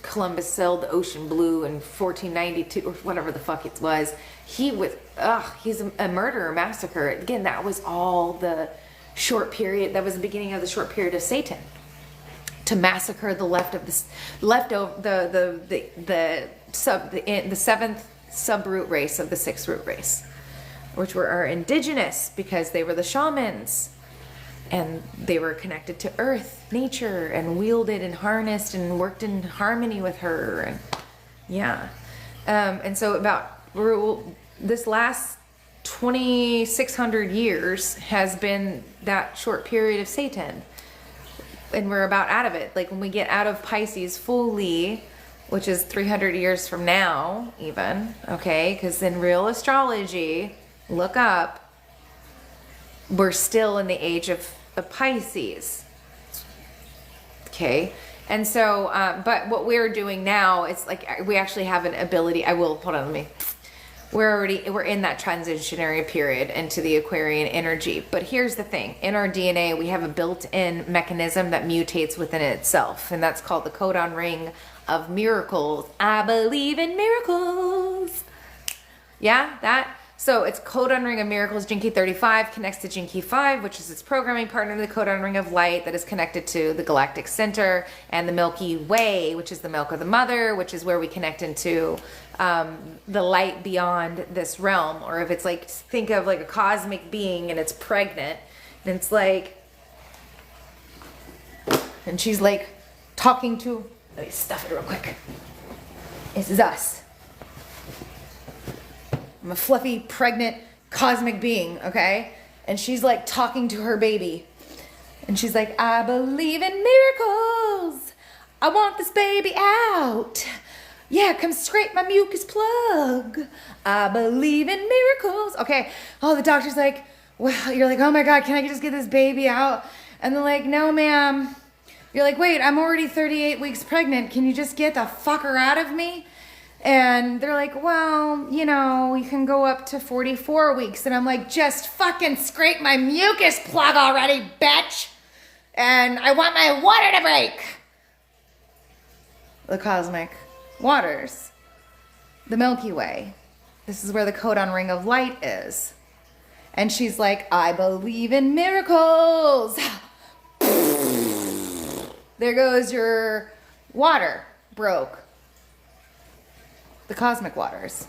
Columbus sailed the ocean blue in 1492 or whatever the fuck it was. He's a murderer, massacre. Again, that was all the short period. That was the beginning of the short period of Satan to massacre the seventh subroot race of the sixth root race, which were our indigenous, because they were the shamans and they were connected to earth, nature, and wielded and harnessed and worked in harmony with her. And yeah. And so about this last 2,600 years has been that short period of Satan. And we're about out of it. Like when we get out of Pisces fully, which is 300 years from now even, okay? Because in real astrology, look up, we're still in the age of Pisces. Okay? And so, but what we're doing now, it's like we actually have an ability. Hold on, we're in that transitionary period into the Aquarian energy. But here's the thing. In our DNA, we have a built-in mechanism that mutates within itself. And that's called the codon ring of miracles. I believe in miracles. Yeah, that. So it's codon ring of miracles. Gene key 35 connects to gene key 5, which is its programming partner, the codon ring of light that is connected to the galactic center, and the Milky Way, which is the milk of the mother, which is where we connect into the light beyond this realm. Or if it's like, think of like a cosmic being and it's pregnant, and it's like, and she's like talking to, let me stuff it real quick. This is us. I'm a fluffy, pregnant, cosmic being, okay? And she's like talking to her baby. And she's like, I believe in miracles. I want this baby out. Yeah, come scrape my mucus plug. I believe in miracles. Okay. Oh, the doctor's like, well, you're like, oh my God, can I just get this baby out? And they're like, no, ma'am. You're like, wait, I'm already 38 weeks pregnant. Can you just get the fucker out of me? And they're like, well, you know, you can go up to 44 weeks. And I'm like, just fucking scrape my mucus plug already, bitch. And I want my water to break. The cosmic waters. The Milky Way. This is where the codon ring of light is. And she's like, I believe in miracles. There goes your water. Broke. The cosmic waters.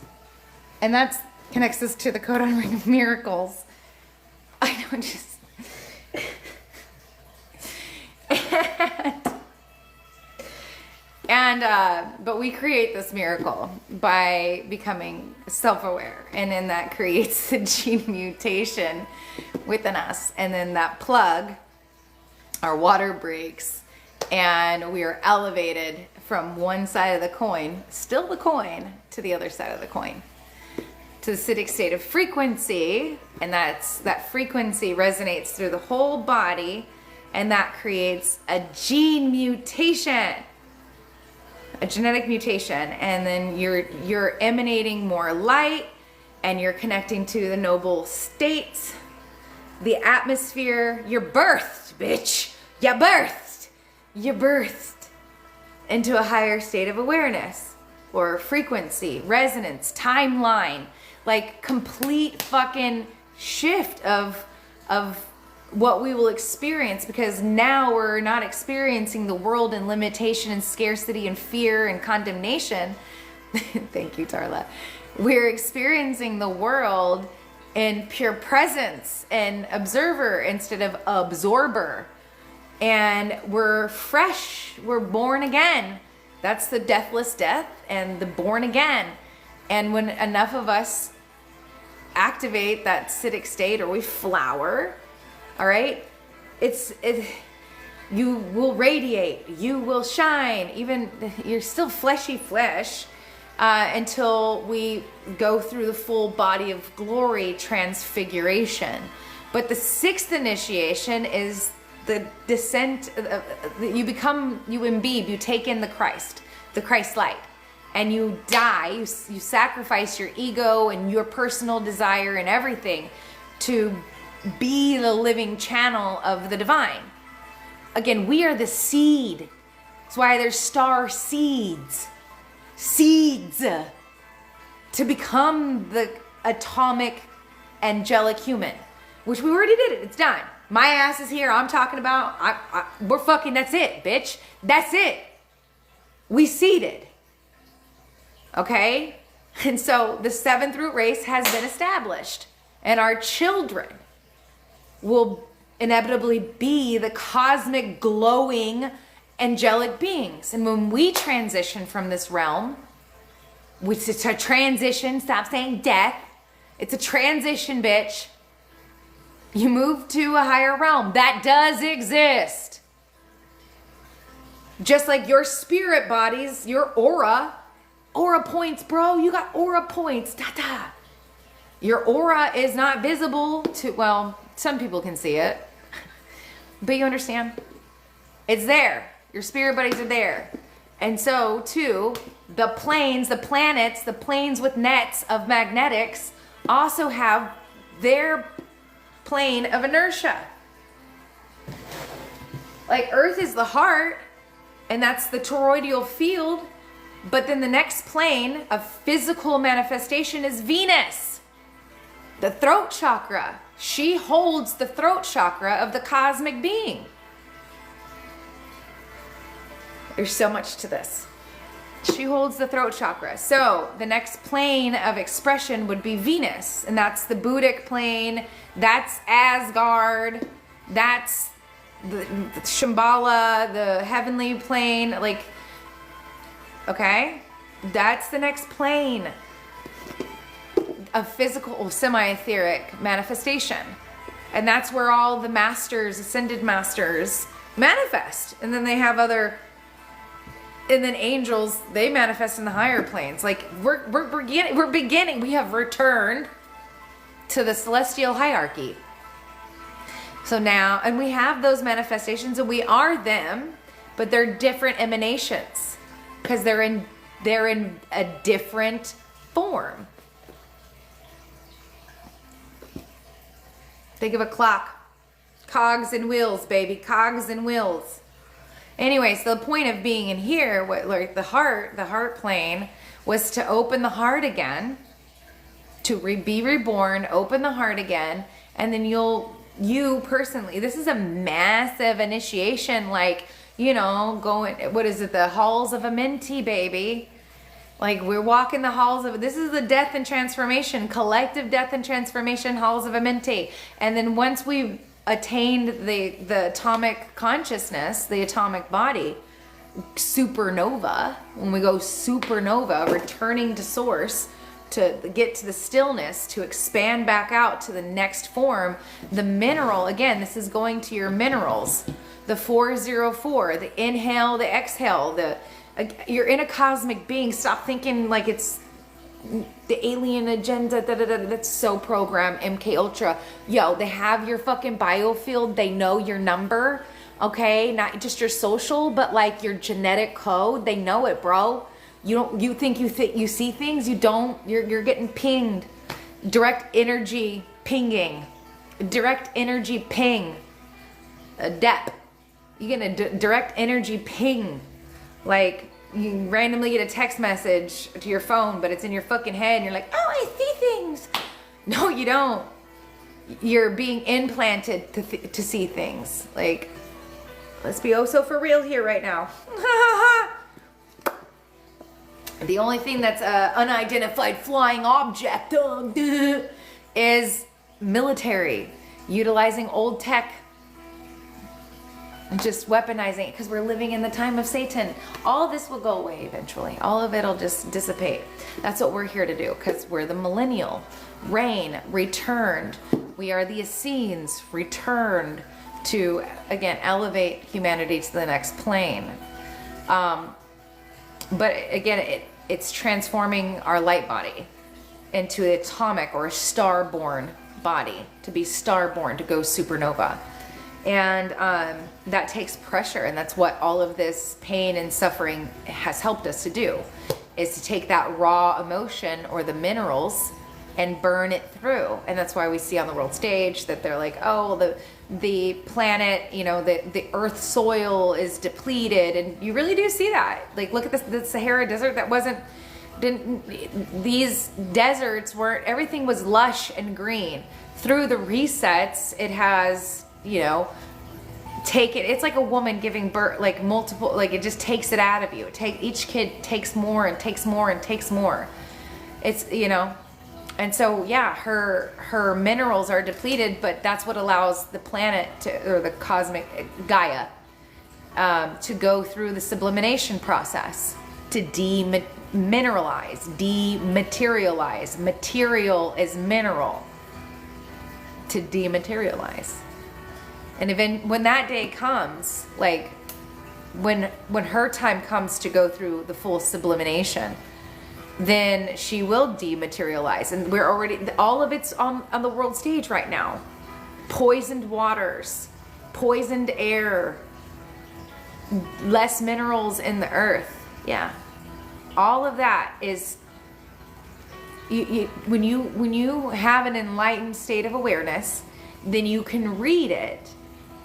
And that connects us to the codon ring of miracles. I don't just... but we create this miracle by becoming self-aware. And then that creates the gene mutation within us. And then that plug, our water breaks, and we are elevated from one side of the coin, still the coin, to the other side of the coin, to the acidic state of frequency. And that frequency resonates through the whole body, and that creates a gene mutation, a genetic mutation. And then you're emanating more light, and you're connecting to the noble states, the atmosphere. You're birthed, bitch. You're birthed into a higher state of awareness, or frequency, resonance, timeline, like complete fucking shift of what we will experience, because now we're not experiencing the world in limitation and scarcity and fear and condemnation. Thank you, Tarla. We're experiencing the world in pure presence and observer instead of absorber. And we're fresh, we're born again. That's the deathless death and the born again. And when enough of us activate that acidic state, or we flower, all right, you will radiate, you will shine, even you're still fleshy flesh, until we go through the full body of glory transfiguration. But the sixth initiation is the descent. You imbibe, you take in the Christ light, and you die, you sacrifice your ego and your personal desire and everything to be the living channel of the divine. Again, we are the seed. That's why there's star seeds to become the atomic angelic human, which we already did it. It's done. My ass is here. I'm talking about, we're fucking, that's it, bitch. That's it. We seeded. Okay? And so the seventh root race has been established, and our children will inevitably be the cosmic glowing angelic beings. And when we transition from this realm, which is a transition, stop saying death. It's a transition, bitch. You move to a higher realm. That does exist. Just like your spirit bodies, your aura points, bro. You got aura points. Your aura is not visible to, well, some people can see it. But you understand? It's there. Your spirit buddies are there. And so, too, the planes, the planets, the planes with nets of magnetics also have their plane of inertia. Like Earth is the heart, and that's the toroidal field, But then the next plane of physical manifestation is Venus, the throat chakra. She holds the throat chakra of the cosmic being. There's so much to this. She holds the throat chakra. So the next plane of expression would be Venus, and that's the Buddhic plane. That's Asgard. That's the Shambhala, the heavenly plane. Like, okay, that's the next plane of physical or semi-etheric manifestation. And that's where all the masters, ascended masters, manifest. And then they have other, and then angels, they manifest in the higher planes. Like we're beginning, we have returned to the celestial hierarchy. So now, and we have those manifestations, and we are them, but they're different emanations because they're in a different form. Think of a clock. Cogs and wheels, baby. Cogs and wheels. Anyway, so the point of being in here, like the heart plane, was to open the heart again, to be reborn, open the heart again, and then you personally, this is a massive initiation, like, you know, going, what is it, the halls of Amenti, baby. Like, we're walking the halls of, this is the death and transformation, collective death and transformation halls of Amenti. And then once we've attained the atomic consciousness, the atomic body, supernova, when we go supernova, returning to source, to get to the stillness, to expand back out to the next form, the mineral, again, this is going to your minerals, the 404, the inhale, the exhale, you're in a cosmic being. Stop thinking like it's the alien agenda, that's so programmed, MK Ultra. Yo, they have your fucking biofield, they know your number, okay? Not just your social, but like your genetic code, they know it, bro. You think you see things, you don't. You're getting pinged. Direct energy pinging. Direct energy ping. A DEP. You get a direct energy ping. Like, you randomly get a text message to your phone, but it's in your fucking head, and you're like, oh, I see things. No, you don't. You're being implanted to see things. Like, let's be oh so for real here right now. The only thing that's an unidentified flying object is military, utilizing old tech, and just weaponizing it because we're living in the time of Satan. All of this will go away eventually. All of it will just dissipate. That's what we're here to do, because we're the millennial reign, returned. We are the Essenes, returned to, again, elevate humanity to the next plane. But again, it's transforming our light body into an atomic or a star-born body, to be star-born, to go supernova. And that takes pressure, and that's what all of this pain and suffering has helped us to do, is to take that raw emotion or the minerals and burn it through. And that's why we see on the world stage that they're like, oh, the planet, you know, the earth soil is depleted. And you really do see that. Like, look at the Sahara Desert. These deserts weren't, everything was lush and green. Through the resets, it has, you know, it's like a woman giving birth, like multiple, like it just takes it out of you. Each kid takes more and takes more and takes more. It's, you know, and so, yeah, her minerals are depleted, but that's what allows the planet or the cosmic Gaia, to go through the sublimation process, to demineralize, dematerialize. Material is mineral. To dematerialize. And even when that day comes, like when her time comes to go through the full sublimation, then she will dematerialize. And we're already, all of it's on the world stage right now. Poisoned waters, poisoned air, less minerals in the earth. Yeah. All of that is, when you have an enlightened state of awareness, then you can read it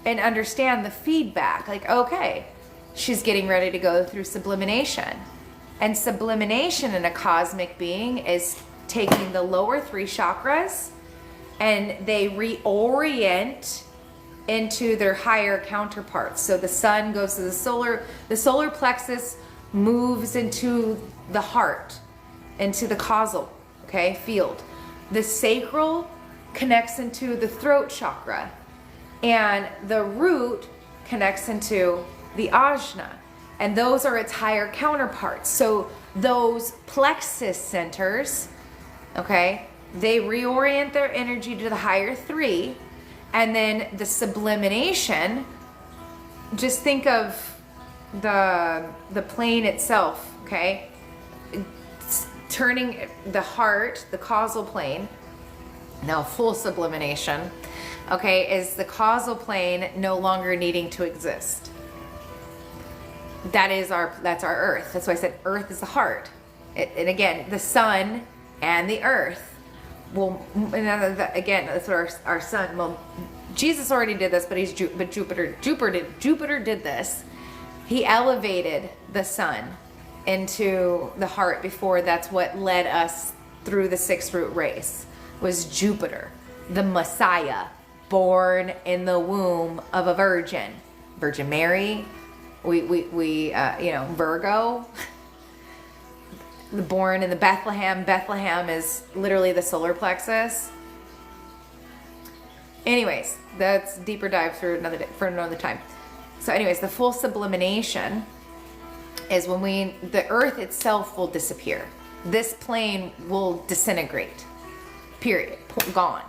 and understand the feedback. Like, okay, she's getting ready to go through sublimation. And sublimination in a cosmic being is taking the lower 3 chakras and they reorient into their higher counterparts. So the sun goes to the solar plexus moves into the heart, into the causal, okay, field. The sacral connects into the throat chakra, and the root connects into the ajna, and those are its higher counterparts. So those plexus centers, okay, they reorient their energy to the higher 3, and then the sublimation, just think of the plane itself, okay, it's turning the heart, the causal plane. Now full sublimation, okay, is the causal plane no longer needing to exist. That's our earth. That's why I said earth is the heart. And again, the sun and the earth will, and again, that's what our sun, well, Jesus already did this, but Jupiter did this. He elevated the sun into the heart before. That's what led us through the 6 root race, was Jupiter, the Messiah, born in the womb of a Virgin Mary. Virgo, born in the Bethlehem. Bethlehem is literally the solar plexus. Anyways, that's deeper dive for another time. So anyways, the full sublimation is when the earth itself will disappear. This plane will disintegrate. Period. Gone.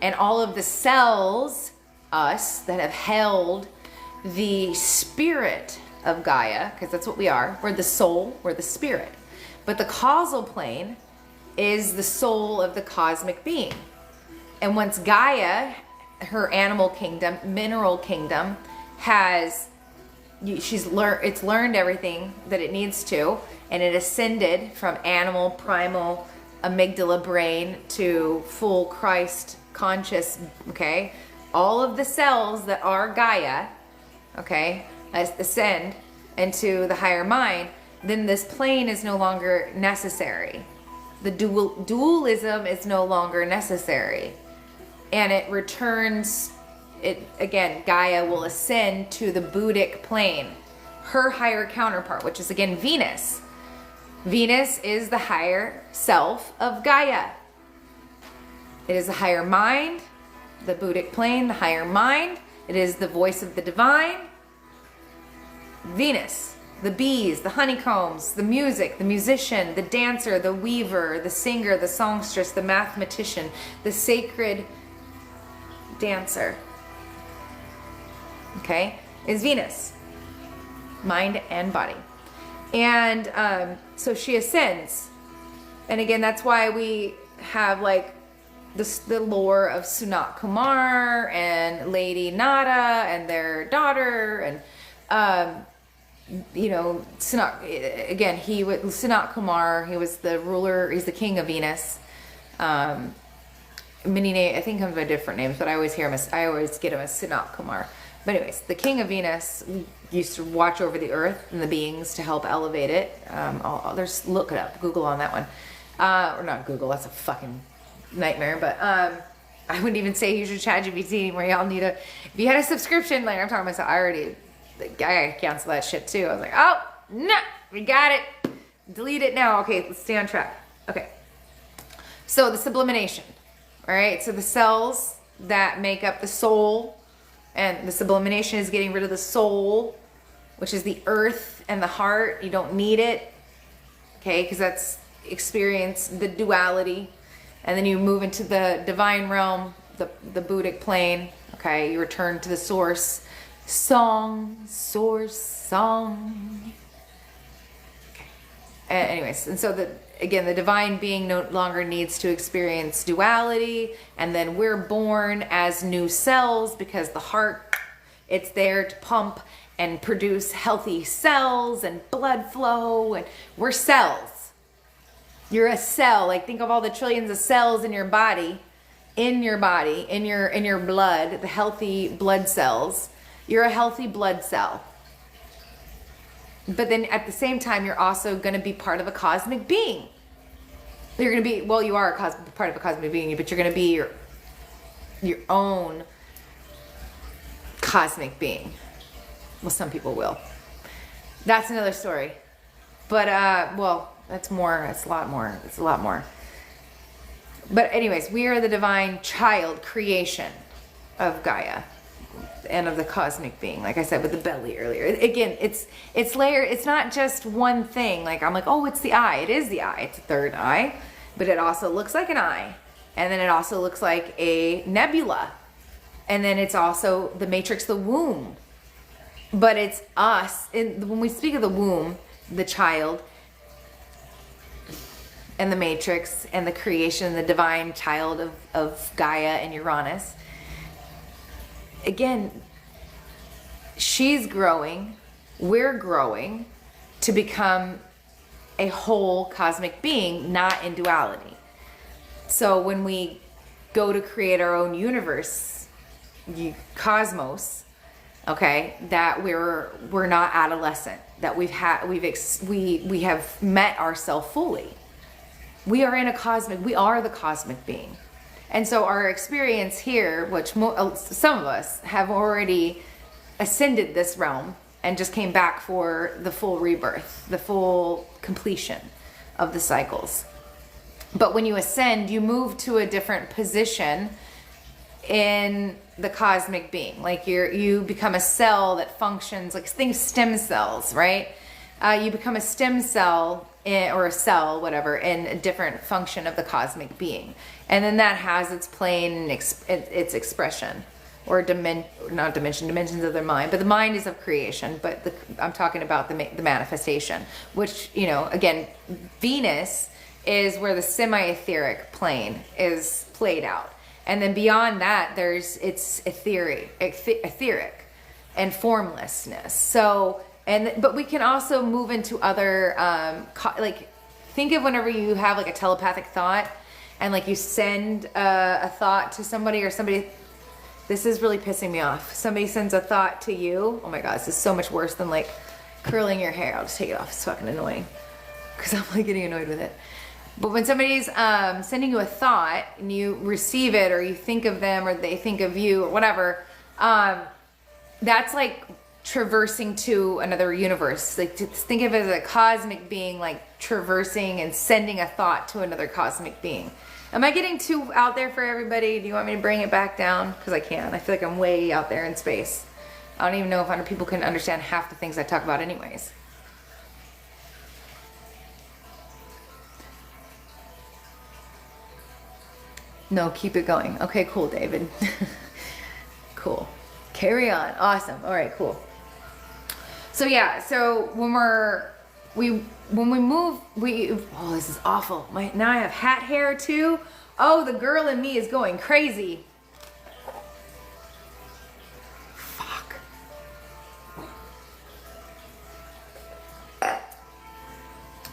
And all of the cells, us, that have held the spirit of Gaia, because that's what we are. We're the soul, we're the spirit. But the causal plane is the soul of the cosmic being. And once Gaia, her animal kingdom, mineral kingdom, it's learned everything that it needs to, and it ascended from animal, primal, amygdala brain to full Christ conscious, okay? All of the cells that are Gaia, okay, ascend into the higher mind, then this plane is no longer necessary. The dualism is no longer necessary. And it returns, again, Gaia will ascend to the Buddhic plane, her higher counterpart, which is again Venus. Venus is the higher self of Gaia. It is the higher mind, the Buddhic plane, the higher mind. It is the voice of the divine. Venus, the bees, the honeycombs, the music, the musician, the dancer, the weaver, the singer, the songstress, the mathematician, the sacred dancer, okay, is Venus, mind and body. And so she ascends, and again, that's why we have like the lore of Sanat Kumar and Lady Nada and their daughter, and Sanat, again, Sanat Kumar, he was the ruler, he's the king of Venus. Many names, I think of a different names, but I always get him as Sanat Kumar. But anyways, the king of Venus used to watch over the earth and the beings to help elevate it. Look it up, Google on that one. Or not Google, that's a fucking nightmare, but I wouldn't even say use your ChatGPT anymore. Y'all need if you had a subscription, like I'm talking to myself, I cancel that shit too. I was like, oh, no, we got it. Delete it now. Okay, let's stay on track. Okay. So the sublimation, all right? So the cells that make up the soul, and the sublimation is getting rid of the soul, which is the earth and the heart. You don't need it, okay? Because that's experience the duality. And then you move into the divine realm, the Buddhic plane, okay? You return to the source. Song. Okay. Anyways, and so the divine being no longer needs to experience duality, and then we're born as new cells because the heart, it's there to pump and produce healthy cells and blood flow, and we're cells. You're a cell. Like, think of all the trillions of cells in your body, in your blood, the healthy blood cells. You're a healthy blood cell. But then at the same time, you're also going to be part of a cosmic being. You're going to be, well, you are part of a cosmic being, but you're going to be your own cosmic being. Well, some people will. That's another story. But, well, that's more, it's a lot more. It's a lot more. But anyways, we are the divine child creation of Gaia and of the cosmic being, like I said with the belly earlier. Again, it's layered. It's not just one thing. Like I'm like, oh, it's the eye. It is the eye. It's a third eye, but it also looks like an eye, and then it also looks like a nebula, and then it's also the matrix, the womb. But it's us. When we speak of the womb, the child, and the matrix, and the creation, the divine child of Gaia and Uranus. Again, she's growing, we're growing to become a whole cosmic being, not in duality. So when we go to create our own universe, cosmos, okay, that we're not adolescent, that we have met ourselves fully. We are the cosmic being. And so our experience here, which some of us have already ascended this realm and just came back for the full rebirth, the full completion of the cycles. But when you ascend, you move to a different position in the cosmic being. Like you become a cell that functions, like think stem cells, right? You become a stem cell or a cell, whatever, in a different function of the cosmic being. And then that has its plane, its expression, or dimensions of their mind. But the mind is of creation, but I'm talking about the manifestation, which, again, Venus is where the semi-etheric plane is played out. And then beyond that, it's etheric and formlessness. So, but we can also move into other, like, think of whenever you have like a telepathic thought and like you send a thought to somebody, or somebody, this is really pissing me off. Somebody sends a thought to you. Oh my God, this is so much worse than like curling your hair. I'll just take it off. It's fucking annoying because I'm like getting annoyed with it. But when somebody's sending you a thought and you receive it, or you think of them, or they think of you, or whatever, that's like traversing to another universe. Like, just think of it as a cosmic being, like traversing and sending a thought to another cosmic being. Am I getting too out there for everybody? Do you want me to bring it back down? Because I can. I feel like I'm way out there in space. I don't even know if other people can understand half the things I talk about anyways. No, keep it going. Okay, cool, David. Cool. Carry on. Awesome. All right, cool. So yeah, so when we move, oh, this is awful. Now I have hat hair too. Oh, the girl in me is going crazy. Fuck.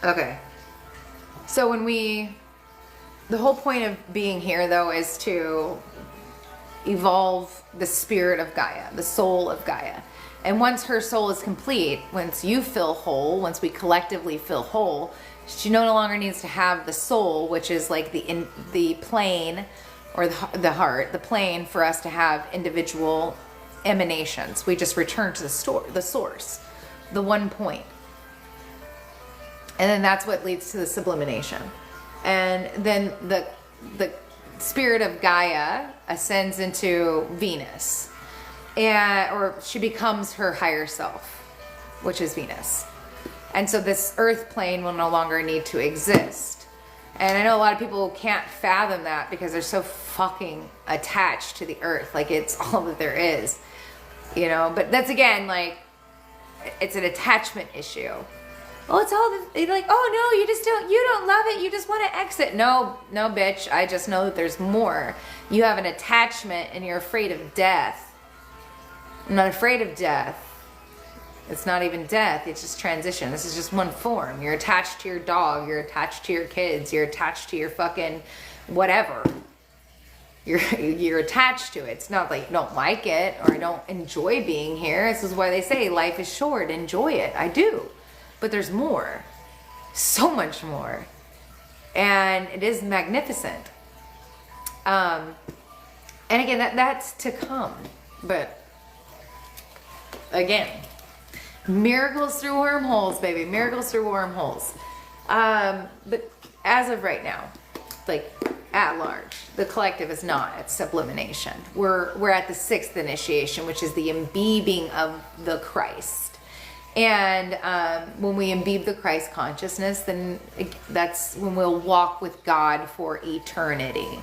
Okay. So the whole point of being here though is to evolve the spirit of Gaia, the soul of Gaia. And once her soul is complete, once you feel whole, once we collectively feel whole, she no longer needs to have the soul, which is like the plane, or the heart, the plane for us to have individual emanations. We just return to the source, the one point. And then that's what leads to the sublimation. And then the spirit of Gaia ascends into Venus, or she becomes her higher self, which is Venus. And so this earth plane will no longer need to exist. And I know a lot of people can't fathom that because they're so fucking attached to the earth, like it's all that there is, but that's, again, like, it's an attachment issue. Oh, it's all you're like, oh no, you don't love it, you just want to exit. No, bitch, I just know that there's more. You have an attachment and you're afraid of death. I'm not afraid of death. It's not even death, it's just transition. This is just one form. You're attached to your dog, you're attached to your kids, you're attached to your fucking whatever. You're attached to it. It's not like you don't like it or I don't enjoy being here. This is why they say life is short, enjoy it. I do. but there's more, so much more, and it is magnificent. And again, that's to come, but again, miracles through wormholes, baby, miracles through wormholes. But as of right now, like at large, the collective is not at sublimation. We're at the 6th initiation, which is the imbibing of the Christ. And when we imbibe the Christ consciousness, then that's when we'll walk with God for eternity.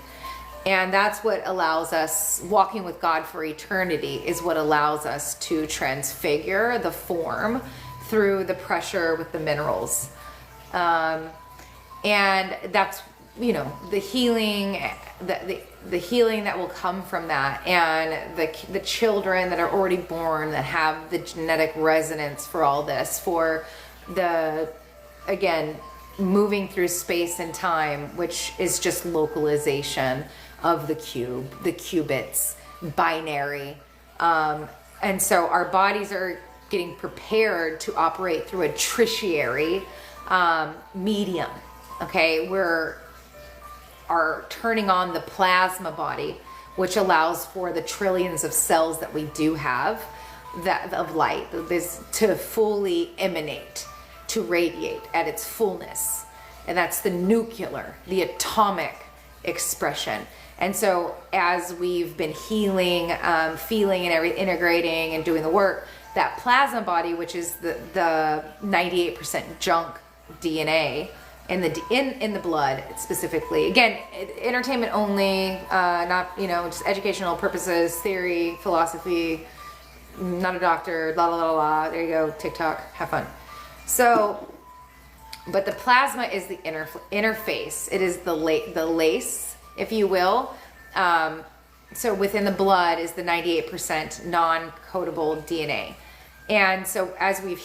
And that's what allows us, walking with God for eternity is what allows us to transfigure the form through the pressure with the minerals. And that's, you know, the healing, the healing that will come from that, and the children that are already born that have the genetic resonance for all this, for the, again, moving through space and time, which is just localization of the cube, the qubits, binary. And so our bodies are getting prepared to operate through a tertiary medium. Okay, are turning on the plasma body, which allows for the trillions of cells that we do have, that of light, this to fully emanate, to radiate at its fullness. And that's the nuclear, the atomic expression. And so as we've been healing, feeling and integrating and doing the work, that plasma body, which is the 98% junk DNA in the blood specifically. Again, entertainment only, not, you know, just educational purposes, theory, philosophy, not a doctor, la la la la. There you go, TikTok, have fun. So, but the plasma is the interface. It is the lace, if you will. So within the blood is the 98% non-codable DNA. And so as we've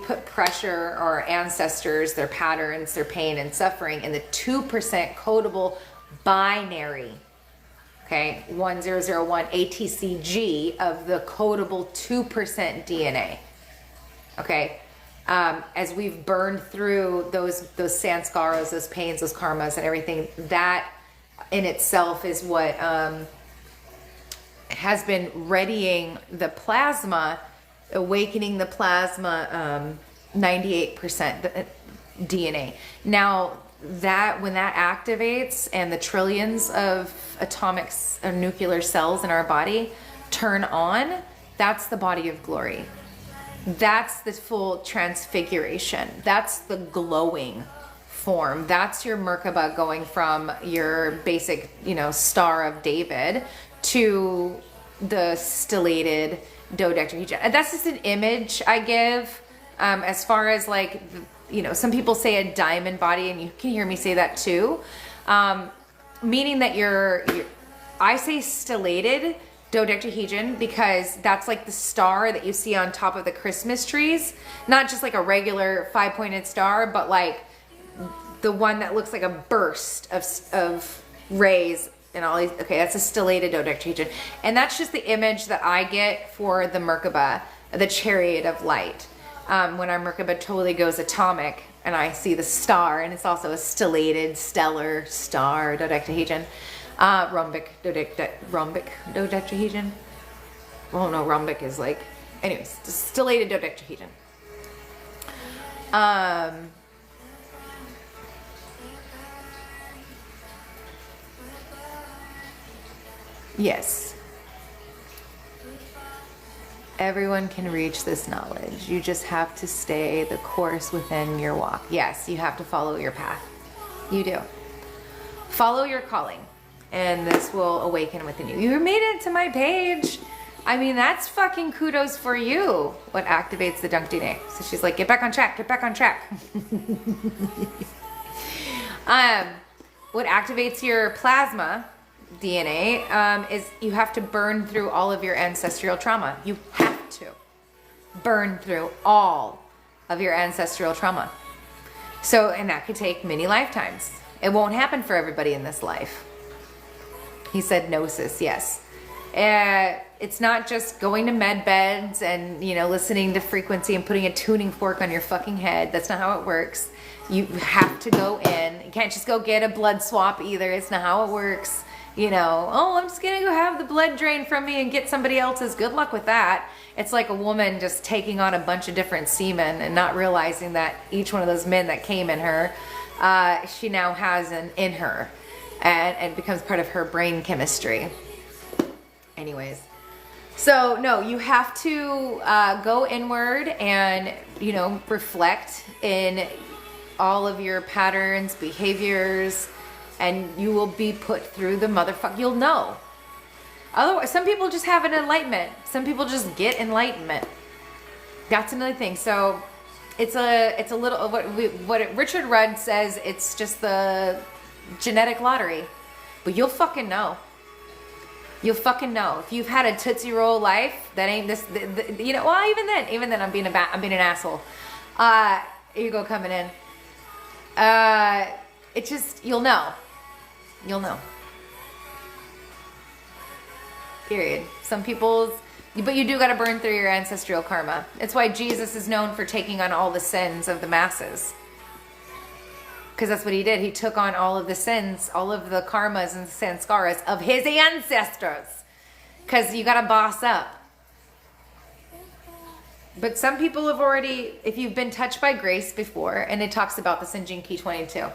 put pressure, our ancestors, their patterns, their pain and suffering in the 2% codable binary, okay, 1001 ATCG of the codable 2% DNA, okay. As we've burned through those sanskaras, those pains, those karmas and everything, that in itself is what has been readying the plasma, awakening the plasma 98% DNA. Now that when that activates and the trillions of atomics or nuclear cells in our body turn on, that's the body of glory. That's the full transfiguration. That's the glowing form. That's your Merkaba going from your basic, you know, Star of David to the stellated dodecahedron. And that's just an image I give, as far as like, you know, some people say a diamond body, and you can hear me say that too, meaning that I say stellated dodecahedron because that's like the star that you see on top of the Christmas trees, not just like a regular 5-pointed star, but like the one that looks like a burst of rays and all these. Okay, that's a stellated dodecahedron, and that's just the image that I get for the Merkaba, the chariot of light. When our Merkaba totally goes atomic, and I see the star, and it's also a stellated, stellar star dodecahedron. Rhombic dodecahedron. Well, no, rhombic is like, anyways, stellated dodecahedron. Yes. Everyone can reach this knowledge. You just have to stay the course within your walk. Yes, you have to follow your path. You do. Follow your calling, and this will awaken within you. You made it to my page. I mean, that's fucking kudos for you. What activates the Dunk DNA? So she's like, get back on track, get back on track. What activates your plasma DNA is you have to burn through all of your ancestral trauma. You have to burn through all of your ancestral trauma. So, and that could take many lifetimes. It won't happen for everybody in this life. He said gnosis, yes. It's not just going to med beds and, you know, listening to frequency and putting a tuning fork on your fucking head. That's not how it works. You have to go in. You can't just go get a blood swap either. It's not how it works. You know, oh, I'm just gonna go have the blood drained from me and get somebody else's. Good luck with that. It's like a woman just taking on a bunch of different semen and not realizing that each one of those men that came in her, she now has in her, and it becomes part of her brain chemistry. Anyways, so no, you have to go inward and, you know, reflect in all of your patterns, behaviors, and you will be put through the motherfucker. You'll know. Otherwise, some people just have an enlightenment. Some people just get enlightenment. That's another thing. So it's a little what Richard Rudd says. It's just the genetic lottery, but you'll fucking know. You'll fucking know. If you've had a Tootsie Roll life, that ain't this. You know. Well, even then, I'm being an asshole. Ego coming in. It just, you'll know. You'll know. Period. Some people's, but you do got to burn through your ancestral karma. It's why Jesus is known for taking on all the sins of the masses. Because that's what he did. He took on all of the sins, all of the karmas and sanskaras of his ancestors. Because you got to boss up. But some people have already, if you've been touched by grace before, and it talks about this in Gene Key 22.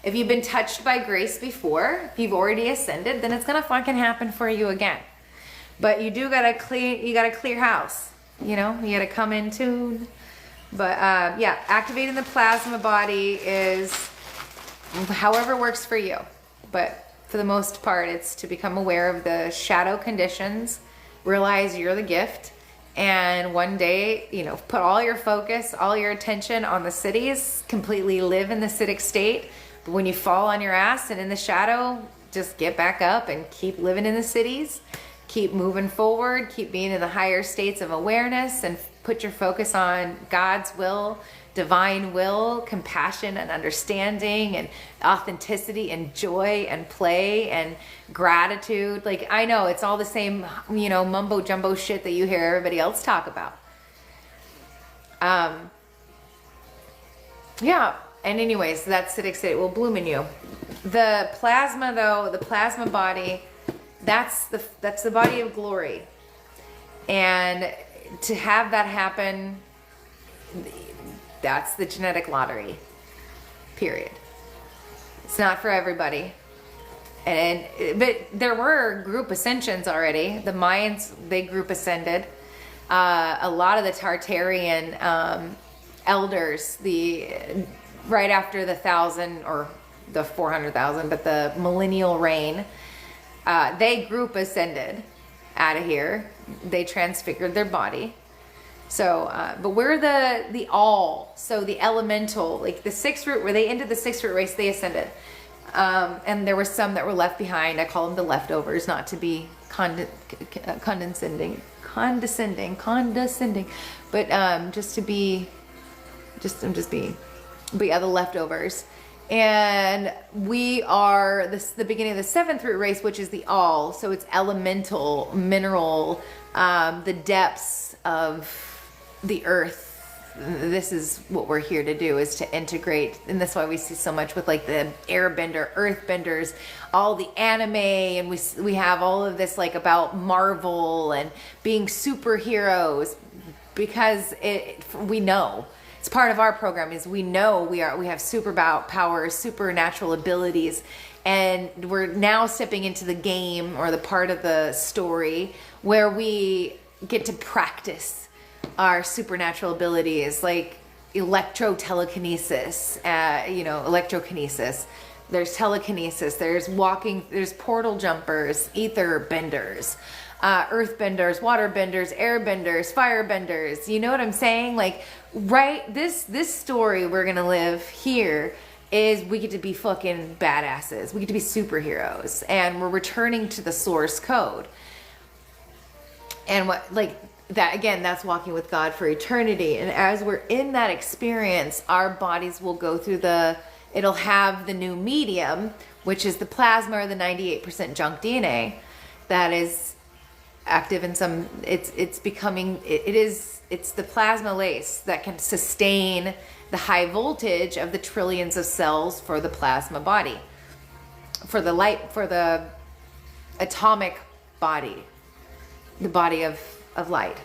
If you've been touched by grace before, if you've already ascended, then it's gonna fucking happen for you again. But you do gotta clear house. You know, you gotta come in tune. But yeah, activating the plasma body is however works for you. But for the most part, it's to become aware of the shadow conditions, realize you're the gift, and one day, you know, put all your focus, all your attention on the cities, completely live in the citic state. But when you fall on your ass and in the shadow, just get back up and keep living in the cities. Keep moving forward. Keep being in the higher states of awareness and put your focus on God's will, divine will, compassion and understanding and authenticity and joy and play and gratitude. Like, I know it's all the same, you know, mumbo jumbo shit that you hear everybody else talk about. Yeah. And anyways, that citic state will bloom in you. The plasma, though, the plasma body, that's the body of glory. And to have that happen, that's the genetic lottery. Period. It's not for everybody. But there were group ascensions already. The Mayans, they group ascended. A lot of the Tartarian elders, right after the 1,000 or the 400,000, but the millennial reign, they group ascended out of here. They transfigured their body. So, but we're the all. So the elemental, like the sixth root, where they ended the sixth root race, they ascended. And there were some that were left behind. I call them the leftovers, not to be condescending, but just to be, but yeah, the leftovers. And we are the beginning of the seventh root race, which is the all. So it's elemental, mineral, the depths of the earth. This is what we're here to do, is to integrate. And that's why we see so much with like the airbender, earthbenders, all the anime. And we have all of this like about Marvel and being superheroes, because we know. It's part of our program, is we know we have super powers, supernatural abilities, and we're now stepping into the game, or the part of the story where we get to practice our supernatural abilities, like electrokinesis. There's telekinesis, there's walking, there's portal jumpers, ether benders, earth benders, water benders, air benders, fire benders. You know what I'm saying? Like, right, this story we're gonna live here is we get to be fucking badasses. We get to be superheroes, and we're returning to the source code. And what, like that again, that's walking with God for eternity. And as we're in that experience, our bodies will go through it'll have the new medium, which is the plasma or the 98% junk DNA that is active in some, it's becoming, it's the plasma lace that can sustain the high voltage of the trillions of cells for the plasma body, for the atomic body, the body of light,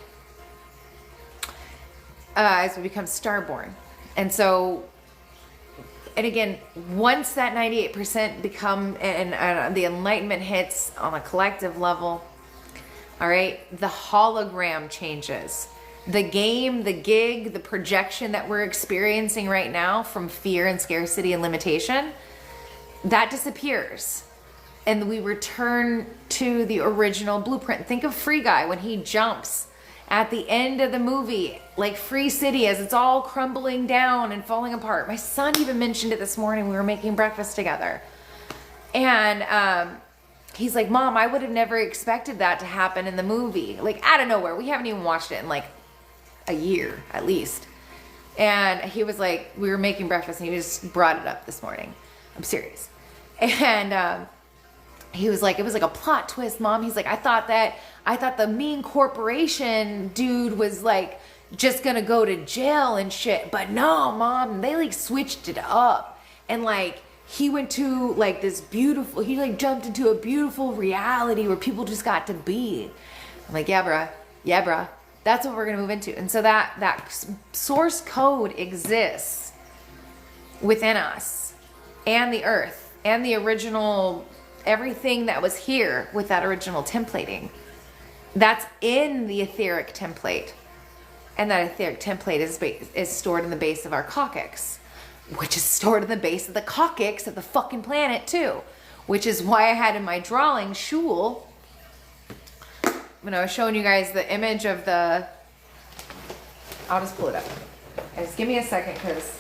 as we become starborn. And so, and again, once that 98% become, and the enlightenment hits on a collective level, all right, the hologram changes. The game, the gig, the projection that we're experiencing right now from fear and scarcity and limitation, that disappears. And we return to the original blueprint. Think of Free Guy when he jumps at the end of the movie, like Free City, as it's all crumbling down and falling apart. My son even mentioned it this morning. We were making breakfast together. And he's like, Mom, I would have never expected that to happen in the movie. Like, out of nowhere. We haven't even watched it in like a year, at least. And he was like, we were making breakfast and he just brought it up this morning. I'm serious. And he was like, it was like a plot twist, Mom. He's like, I thought the mean corporation dude was like just gonna go to jail and shit. But no, Mom, they like switched it up. And like, he went to like this beautiful, he like jumped into a beautiful reality where people just got to be. I'm like, yeah, bruh. That's what we're gonna move into. And so that source code exists within us and the earth and the original, everything that was here with that original templating. That's in the etheric template. And that etheric template is stored in the base of our coccyx, which is stored in the base of the coccyx of the fucking planet too. Which is why I had in my drawing, Shul, when I was showing you guys the image of the, I'll just pull it up. Just give me a second, because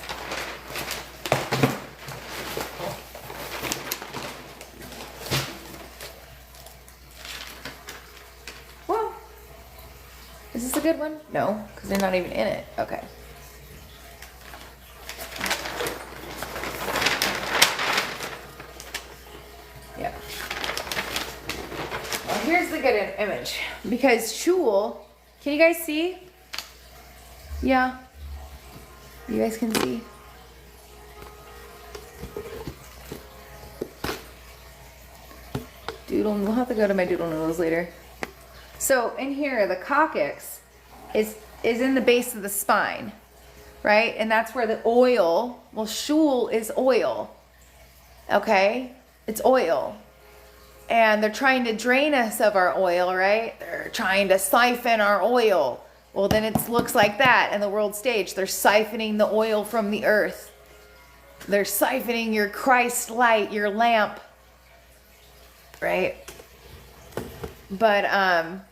is this a good one? No, because they're not even in it. Okay. Yeah. Well, here's the good image. Because Shul, can you guys see? Yeah. You guys can see? Doodle, we'll have to go to my doodle noodles later. So in here, the coccyx is in the base of the spine, right? And that's where the oil, well, Shul is oil, okay? It's oil. And they're trying to drain us of our oil, right? They're trying to siphon our oil. Well, then it looks like that in the world stage. They're siphoning the oil from the earth. They're siphoning your Christ light, your lamp, right? But, and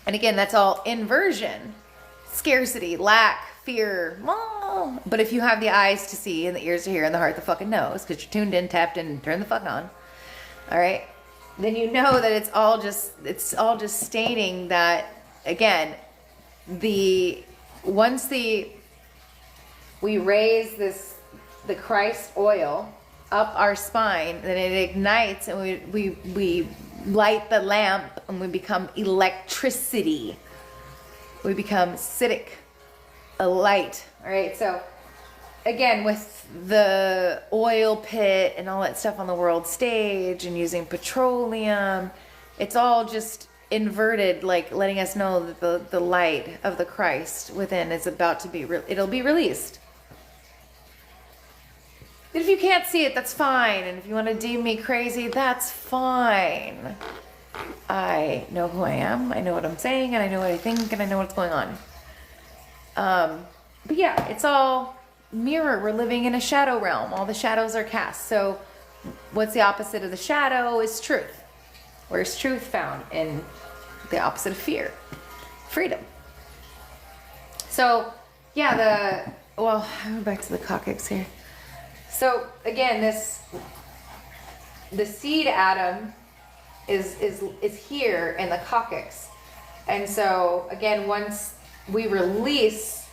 again, that's all inversion, scarcity, lack, fear. But if you have the eyes to see and the ears to hear and the heart to fucking knows, because you're tuned in, tapped in, turned the fuck on, all right, then you know that it's all just stating that, again, once we raise the Christ oil up our spine, then it ignites and we light the lamp and we become electricity. We become acidic, a light. All right. So again, with the oil pit and all that stuff on the world stage and using petroleum, it's all just inverted, like letting us know that the light of the Christ within is about to be, it'll be released. If you can't see it, that's fine. And if you want to deem me crazy, that's fine. I know who I am. I know what I'm saying, and I know what I think, and I know what's going on. But yeah, it's all mirror. We're living in a shadow realm. All the shadows are cast. So what's the opposite of the shadow is truth. Where's truth found? In the opposite of fear. Freedom. So yeah, well, I'll go back to the coccyx here. So again, the seed atom is here in the coccyx. And so again, once we release,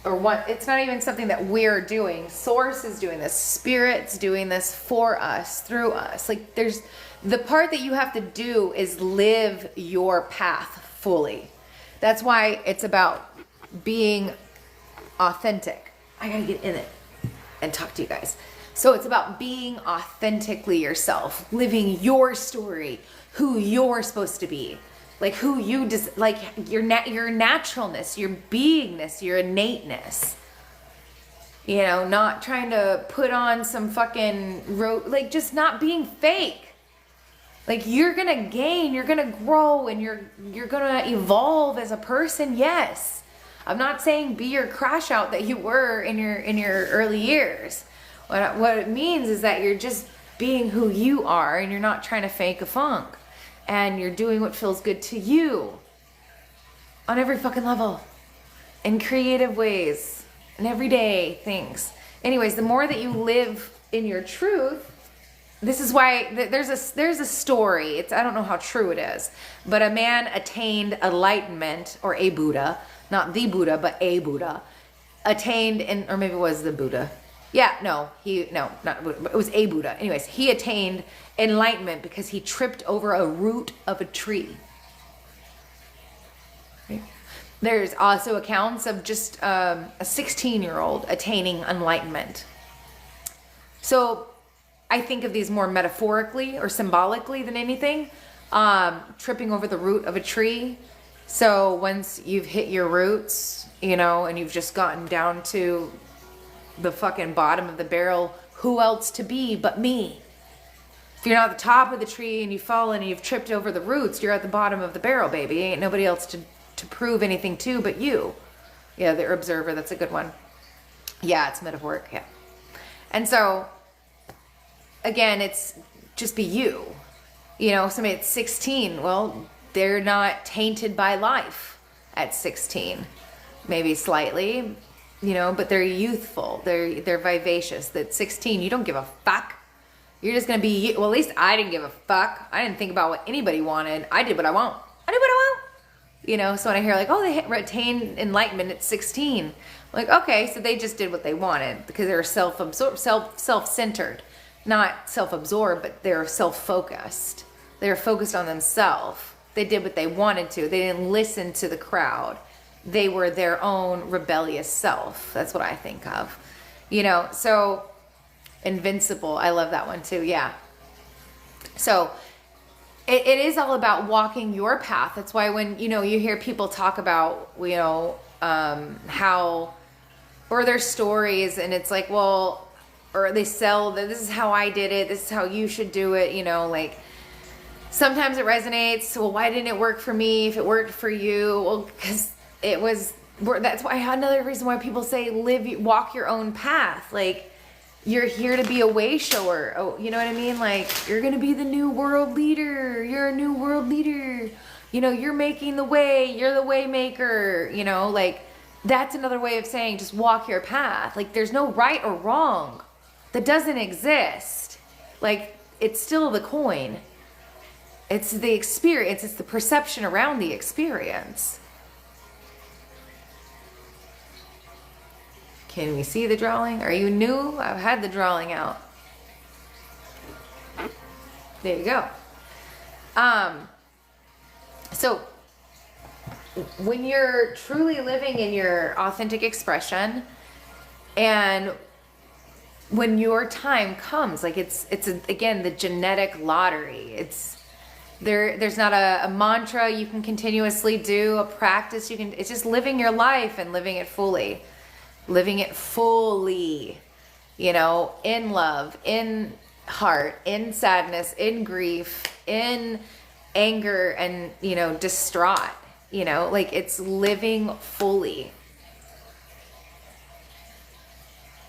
it's not even something that we're doing. Source is doing this. Spirit's doing this for us, through us. Like there's The part that you have to do is live your path fully. That's why it's about being authentic. I gotta get in it and talk to you guys. So it's about being authentically yourself, living your story, who you're supposed to be, like who you just like your naturalness, your beingness, your innateness. You know, not trying to put on some fucking like just not being fake. Like you're gonna gain, you're gonna grow, and you're gonna evolve as a person. Yes, I'm not saying be your crash out that you were in your early years. What it means is that you're just being who you are, and you're not trying to fake a funk, and you're doing what feels good to you on every fucking level, in creative ways, in everyday things. Anyways, the more that you live in your truth. This is why there's a story. I don't know how true it is, but a man attained enlightenment, or a Buddha, not the Buddha, but a Buddha, attained or maybe it was the Buddha. Yeah, not Buddha, but it was a Buddha. Anyways, he attained enlightenment because he tripped over a root of a tree. Right? There's also accounts of just a 16-year-old attaining enlightenment. So I think of these more metaphorically or symbolically than anything. Tripping over the root of a tree. So once you've hit your roots, you know, and you've just gotten down to the fucking bottom of the barrel, who else to be but me? If you're not at the top of the tree and you've fallen and you've tripped over the roots, you're at the bottom of the barrel, baby. Ain't nobody else to prove anything to but you. Yeah, the observer, that's a good one. Yeah, it's metaphoric, yeah. And so again, it's just be you. You know, somebody at 16, well, they're not tainted by life at 16. Maybe slightly, you know, but they're youthful. They're vivacious. At 16, you don't give a fuck. You're just going to be you. Well, at least I didn't give a fuck. I didn't think about what anybody wanted. I did what I want. You know, so when I hear like, oh, they attained enlightenment at 16. I'm like, okay, so they just did what they wanted because they were self-centered. Not self-absorbed, but they're self-focused. They're focused on themselves. They did what they wanted to. They didn't listen to the crowd. They were their own rebellious self. That's what I think of. You know, so invincible. I love that one too. Yeah. So it is all about walking your path. That's why when, you know, you hear people talk about, you know, how, or their stories, and it's like, well, or they sell that this is how I did it, this is how you should do it, you know, like sometimes it resonates. Well, why didn't it work for me if it worked for you? Well, because it was, that's why another reason why people say walk your own path. Like you're here to be a way shower. Oh, you know what I mean? Like you're going to be the new world leader. You're a new world leader. You know, you're making the way, you're the way maker, you know, like that's another way of saying just walk your path. Like there's no right or wrong. That doesn't exist. Like it's still the coin. It's the experience. It's the perception around the experience. Can we see the drawing? Are you new? I've had the drawing out. There you go. So when you're truly living in your authentic expression, and when your time comes, like it's again the genetic lottery. There's not a mantra you can continuously do, a practice you can. It's just living your life and living it fully, you know, in love, in heart, in sadness, in grief, in anger, and, you know, distraught, you know, like it's living fully.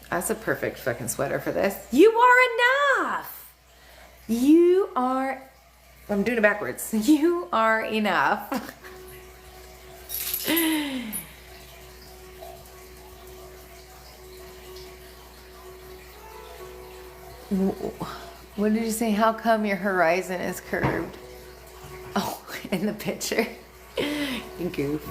That's a perfect fucking sweater for this. You are enough. You are, I'm doing it backwards. You are enough. What did you say? How come your horizon is curved? Oh, in the picture. You goof.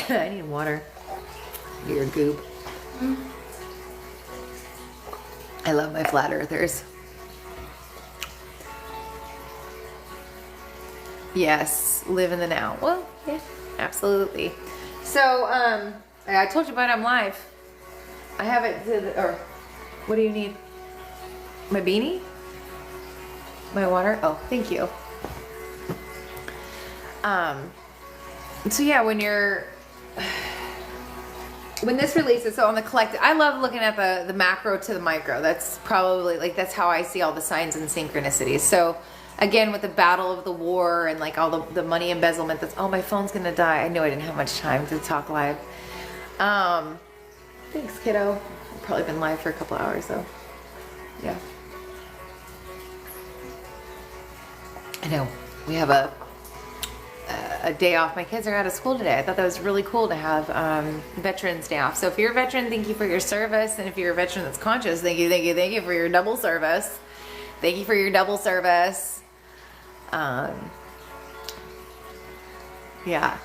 I need water. Your goop. I love my flat earthers. Yes, live in the now. Well, yeah, absolutely. So, I told you about I'm live. I have it or what do you need? My beanie? My water? Oh, thank you. So yeah, when this releases, so on the collective, I love looking at the macro to the micro. That's probably like, that's how I see all the signs and synchronicities. So again, with the battle of the war and like all the money embezzlement, that's, oh, my phone's gonna die. I knew I didn't have much time to talk live. Thanks, kiddo. I've probably been live for a couple hours though. Yeah. I know. We have a day off. My kids are out of school today. I thought that was really cool to have Veterans Day off. So if you're a veteran, thank you for your service. And if you're a veteran that's conscious, thank you for your double service. Thank you for your double service. Yeah.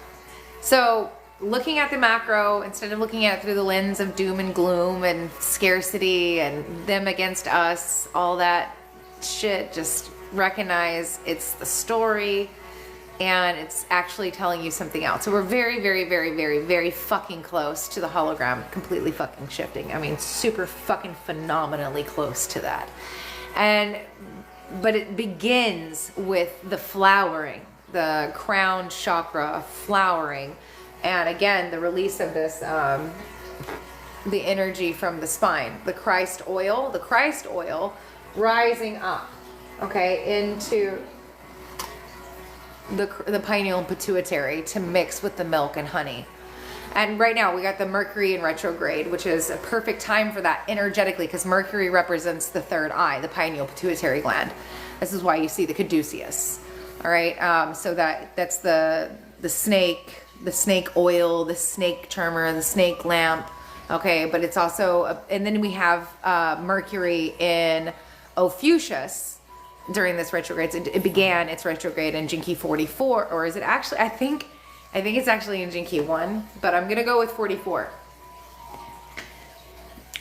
So looking at the macro, instead of looking at it through the lens of doom and gloom and scarcity and them against us, all that shit, just recognize it's the story and it's actually telling you something else. So we're very, very, very, very, very fucking close to the hologram completely fucking shifting. I mean, super fucking phenomenally close to that. But it begins with the flowering, the crown chakra flowering. And again, the release of this, the energy from the spine, the Christ oil rising up, okay, into the pineal and pituitary to mix with the milk and honey. And right now we got the Mercury in retrograde, which is a perfect time for that energetically, because Mercury represents the third eye, the pineal pituitary gland. This is why you see the caduceus. All right, so that's the snake oil, the snake charmer, the snake lamp. Okay, but it's also, and then we have Mercury in Ophiuchus during this retrograde. It began its retrograde in Jinki 44, or is it actually? I think it's actually in Jinki 1, but I'm gonna go with 44.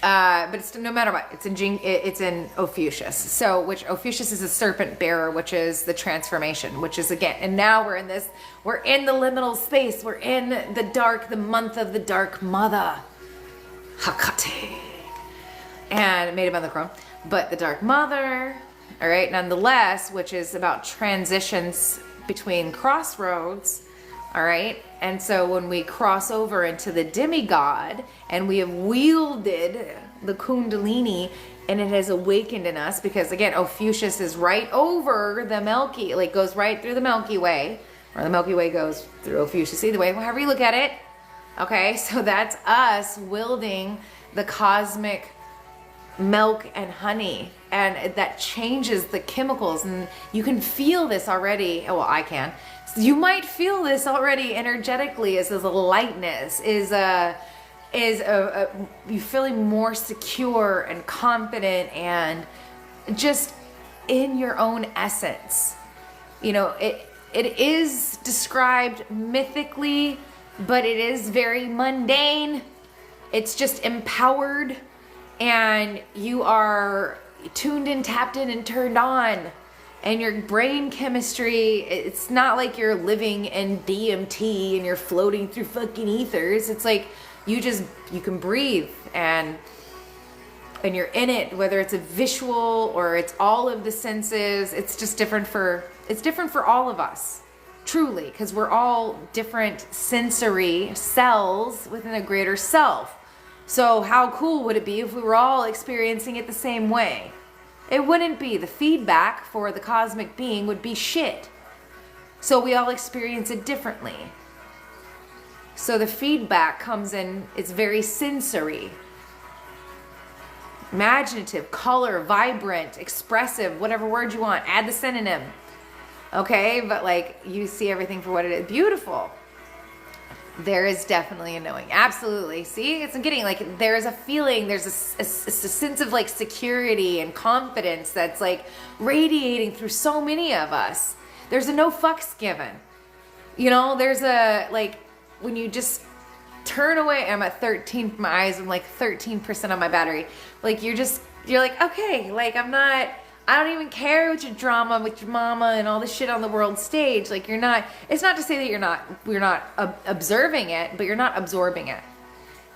But it's no matter what, it's in Ophiuchus. So, which Ophiuchus is a serpent bearer, which is the transformation, which is again, and now we're in the liminal space. We're in the month of the dark mother, Hakate, and made it by the crown, but the dark mother. All right, nonetheless, which is about transitions between crossroads. All right, and so when we cross over into the demigod and we have wielded the Kundalini and it has awakened in us, because again, Ophiuchus is right over the Milky, like goes right through the Milky Way, or the Milky Way goes through Ophiuchus, either way, however you look at it. Okay, so that's us wielding the cosmic milk and honey, and that changes the chemicals, and you can feel this already. Well, I can. You might feel this already energetically, as a lightness, you feeling more secure and confident and just in your own essence. You know, it is described mythically, but it is very mundane. It's just empowered, and you are tuned in, tapped in, and turned on. And your brain chemistry, it's not like you're living in DMT and you're floating through fucking ethers. It's like you can breathe and you're in it, whether it's a visual or it's all of the senses. It's just different for all of us, truly, because we're all different sensory cells within a greater self. So how cool would it be if we were all experiencing it the same way? It wouldn't be. The feedback for the cosmic being would be shit. So we all experience it differently. So the feedback comes in, it's very sensory, imaginative, color, vibrant, expressive, whatever word you want. Add the synonym. Okay, but like you see everything for what it is. Beautiful. There is definitely a knowing. Absolutely. See, it's getting like, there's a feeling, there's a sense of like security and confidence that's like radiating through so many of us. There's a no fucks given. You know, there's a, like, when you just turn away, I'm at 13, my eyes, I'm like 13% on my battery. Like you're just You're like, okay, like I don't even care with your drama with your mama and all this shit on the world stage. Like you're not, it's not to say that you're not observing it, but you're not absorbing it.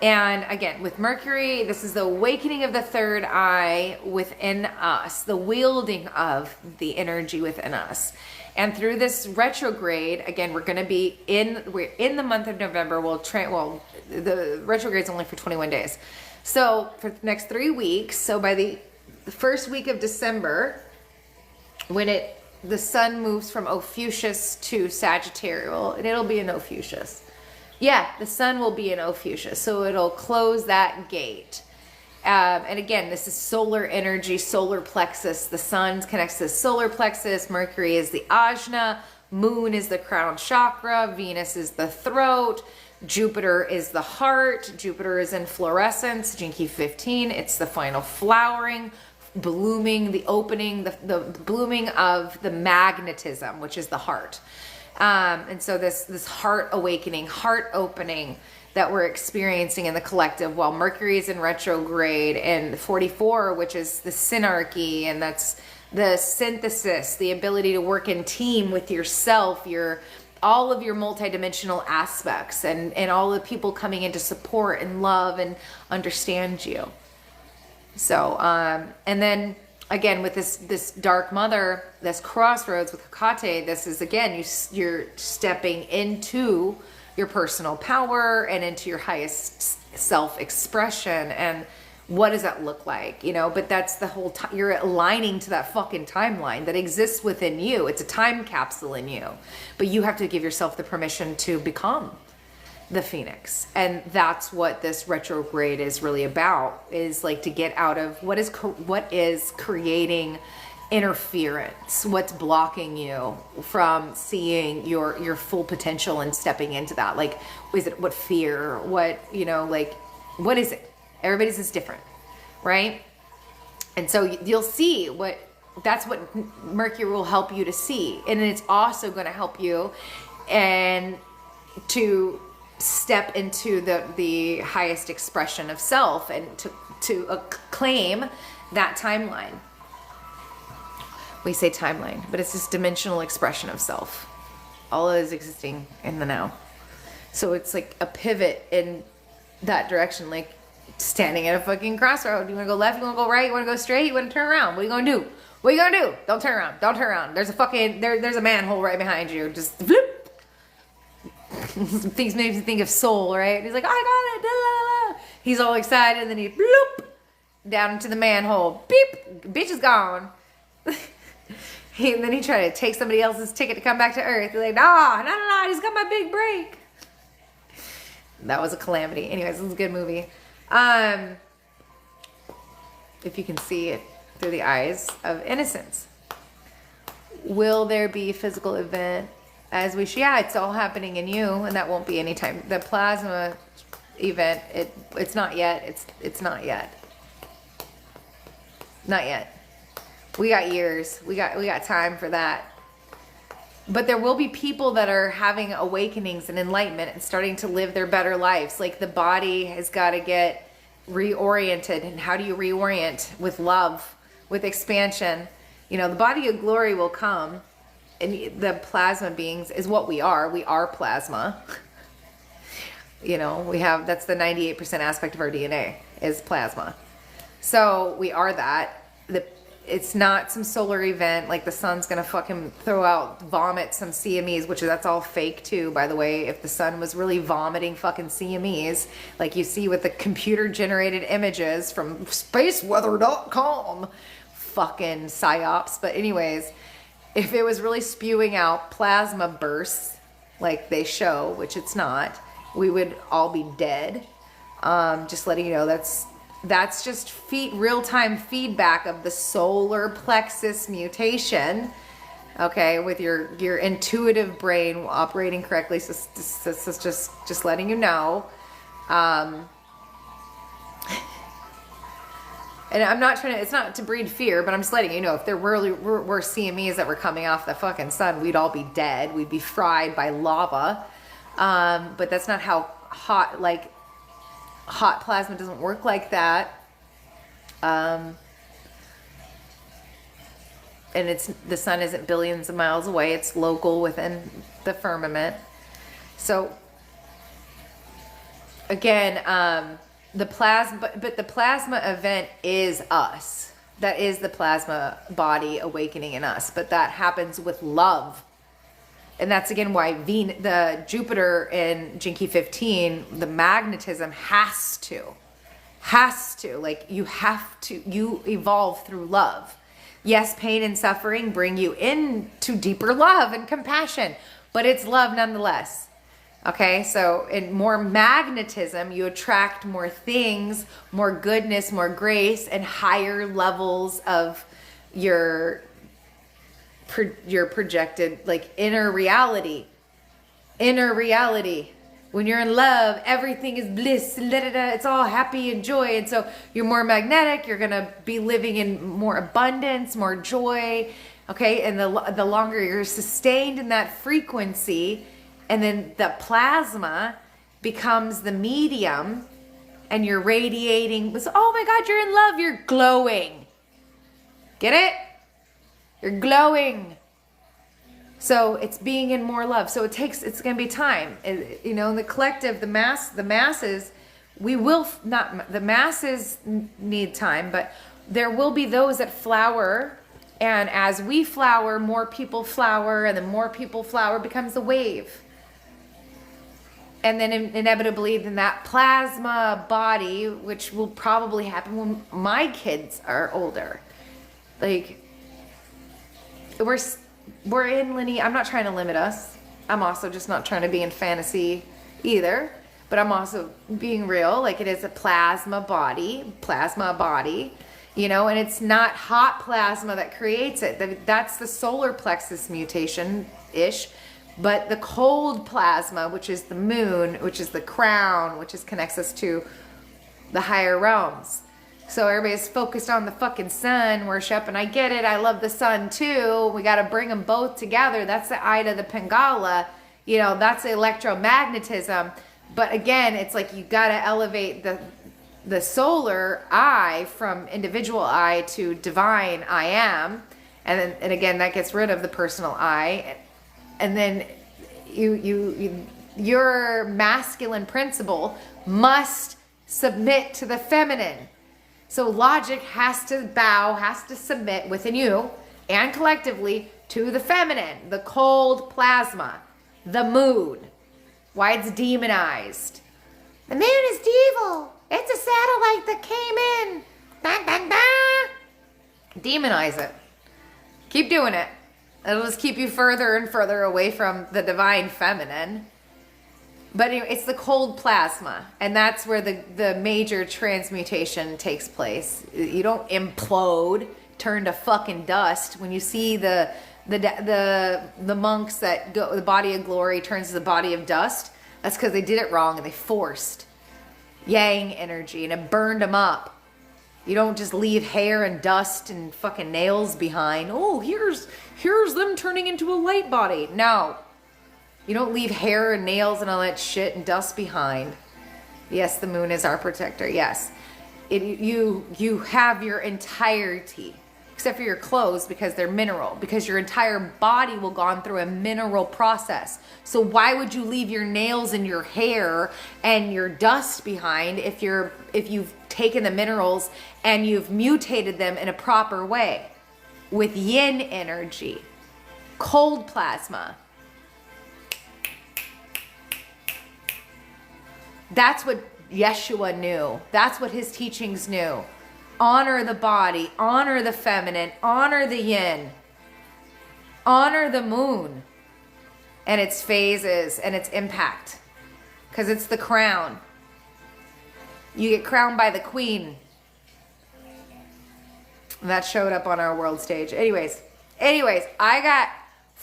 And again, with Mercury, this is the awakening of the third eye within us, the wielding of the energy within us. And through this retrograde, again, we're in the month of November. The retrograde is only for 21 days. So for the next 3 weeks, so by the first week of December, when the sun moves from Ophiuchus to Sagittarial, and it'll be in Ophiuchus. Yeah, the sun will be in Ophiuchus, so it'll close that gate. And again, this is solar energy, solar plexus. The sun connects to the solar plexus. Mercury is the ajna. Moon is the crown chakra. Venus is the throat. Jupiter is the heart. Jupiter is in fluorescence. Jinky 15. It's the final flowering, blooming, the opening, the blooming of the magnetism, which is the heart. And so this heart awakening, heart opening that we're experiencing in the collective while Mercury is in retrograde, and 44, which is the synarchy, and that's the synthesis, the ability to work in team with yourself, all of your multidimensional aspects, and all the people coming in to support and love and understand you. So, and then again, with this dark mother, this crossroads with Hecate, this is again, you're stepping into your personal power and into your highest self-expression. And what does that look like? But that's the whole time. You're aligning to that fucking timeline that exists within you. It's a time capsule in you, but you have to give yourself the permission to become the phoenix. And that's what this retrograde is really about, is like to get out of what is creating interference, what's blocking you from seeing your full potential and stepping into that. Like, is it what fear, what what is it? Everybody's is different, right? And so you'll see that's what Mercury will help you to see. And it's also going to help you and to step into the highest expression of self and to claim that timeline. We say timeline, but it's this dimensional expression of self. All is existing in the now. So it's like a pivot in that direction, like standing at a fucking crossroad. You want to go left? You want to go right? You want to go straight? You want to turn around? What are you going to do? What are you going to do? Don't turn around. Don't turn around. There's a manhole right behind you. Just flip. Things makes me think of Soul, right? He's like, I got it. Da, da, da. He's all excited, and then he bloop down into the manhole. Beep. Bitch is gone. And then he tried to take somebody else's ticket to come back to Earth. He's like, no, I just got my big break. That was a calamity. Anyways, this is a good movie. If you can see it through the eyes of innocence. Will there be a physical event as we should? Yeah, it's all happening in you, and that won't be anytime. The plasma event, it's not yet. It's not yet. Not yet. We got years. We got time for that. But there will be people that are having awakenings and enlightenment and starting to live their better lives. Like the body has got to get reoriented. And how do you reorient? With love, with expansion. The body of glory will come. And the plasma beings is what we are. We are plasma. That's the 98% aspect of our DNA is plasma. So we are that. It's not some solar event like the sun's gonna fucking vomit some CMEs, that's all fake too, by the way. If the sun was really vomiting fucking CMEs, like you see with the computer generated images from spaceweather.com, fucking psyops. But anyways, if it was really spewing out plasma bursts like they show, which it's not, we would all be dead. Just letting you know, that's just real-time feedback of the solar plexus mutation, okay, with your intuitive brain operating correctly. So this is just letting you know. And I'm not it's not to breed fear, but I'm just letting you know, if there really were CMEs that were coming off the fucking sun, we'd all be dead. We'd be fried by lava. But that's not how hot plasma doesn't work like that. and the sun isn't billions of miles away. It's local within the firmament. So again, the plasma event is us. That is the plasma body awakening in us, but that happens with love. And that's again why the Jupiter in Jinky 15, the magnetism has to, like you evolve through love. Yes, pain and suffering bring you into deeper love and compassion, but it's love nonetheless. Okay, so in more magnetism, you attract more things, more goodness, more grace, and higher levels of your projected, like, inner reality. When you're in love, everything is bliss, it's all happy and joy. And so you're more magnetic, you're going to be living in more abundance, more joy. Okay, and the longer you're sustained in that frequency, and then the plasma becomes the medium, and you're radiating. So, oh my God, you're in love, you're glowing. Get it? You're glowing. So it's being in more love. So it's going to be time. You know, the collective, the masses, the masses need time, but there will be those that flower. And as we flower, more people flower, and the more people flower becomes a wave. And then inevitably, then that plasma body, which will probably happen when my kids are older. Like, we're in lineage. I'm not trying to limit us. I'm also just not trying to be in fantasy either. But I'm also being real. Like, it is a plasma body, you know, and it's not hot plasma that creates it. That's the solar plexus mutation-ish. But the cold plasma, which is the moon, which is the crown, which connects us to the higher realms. So everybody's focused on the fucking sun worship, and I get it. I love the sun too. We got to bring them both together. That's the Ida, the Pingala. You know, that's electromagnetism. But again, it's like you got to elevate the solar I from individual I to divine I am. And again, that gets rid of the personal I. And then your masculine principle must submit to the feminine. So logic has to bow, has to submit within you and collectively to the feminine, the cold plasma, the moon. Why it's demonized. The moon is evil. It's a satellite that came in. Bang, bang, bang. Demonize it. Keep doing it. It'll just keep you further and further away from the divine feminine. But anyway, it's the cold plasma, and that's where the major transmutation takes place. You don't implode, turn to fucking dust. When you see the monks that go, the body of glory turns to the body of dust, that's because they did it wrong and they forced yang energy and it burned them up. You don't just leave hair and dust and fucking nails behind. Oh, here's them turning into a light body. No. You don't leave hair and nails and all that shit and dust behind. Yes, the moon is our protector. Yes. You have your entirety, except for your clothes because they're mineral, because your entire body will gone through a mineral process. So why would you leave your nails and your hair and your dust behind if you've taken the minerals and you've mutated them in a proper way with yin energy, cold plasma? That's what Yeshua knew. That's what his teachings knew. Honor the body, honor the feminine, honor the yin, honor the moon and its phases and its impact, because it's the crown. You get crowned by the queen. And that showed up on our world stage. Anyways, I got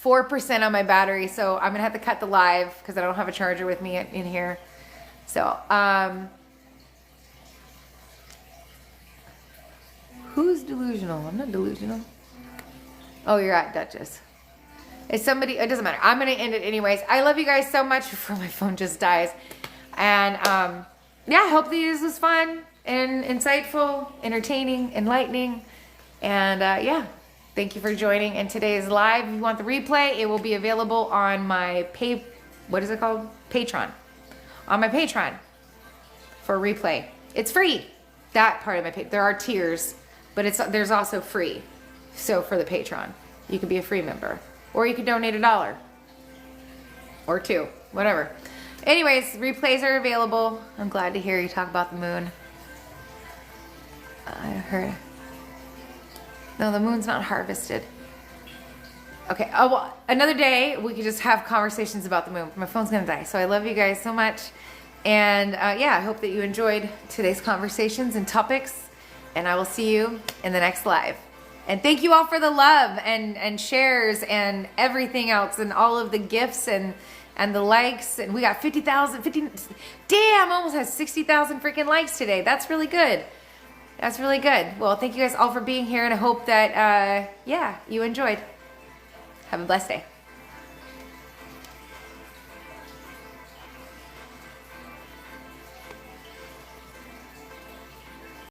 4% on my battery, so I'm gonna have to cut the live because I don't have a charger with me in here. So, who's delusional? I'm not delusional. Oh, you're at Duchess. It's somebody, it doesn't matter. I'm going to end it anyways. I love you guys so much before my phone just dies. And, yeah, I hope this was fun and insightful, entertaining, enlightening. And, yeah, Thank you for joining in today's live. If you want the replay, it will be available on my what is it called? Patreon. On my Patreon for replay. It's free. That part of my there are tiers, but there's also free. So for the Patreon, you could be a free member, or you could donate $1 or $2, whatever. Anyways, replays are available. I'm glad to hear you talk about the moon. I heard. No, the moon's not harvested. Okay, oh, well, another day we could just have conversations about the moon. My phone's gonna die. So I love you guys so much. And yeah, I hope that you enjoyed today's conversations and topics. And I will see you in the next live. And thank you all for the love and shares and everything else and all of the gifts and the likes. And we got 50,000, damn, almost has 60,000 freaking likes today. That's really good. That's really good. Well, thank you guys all for being here, and I hope that, yeah, you enjoyed. Have a blessed day.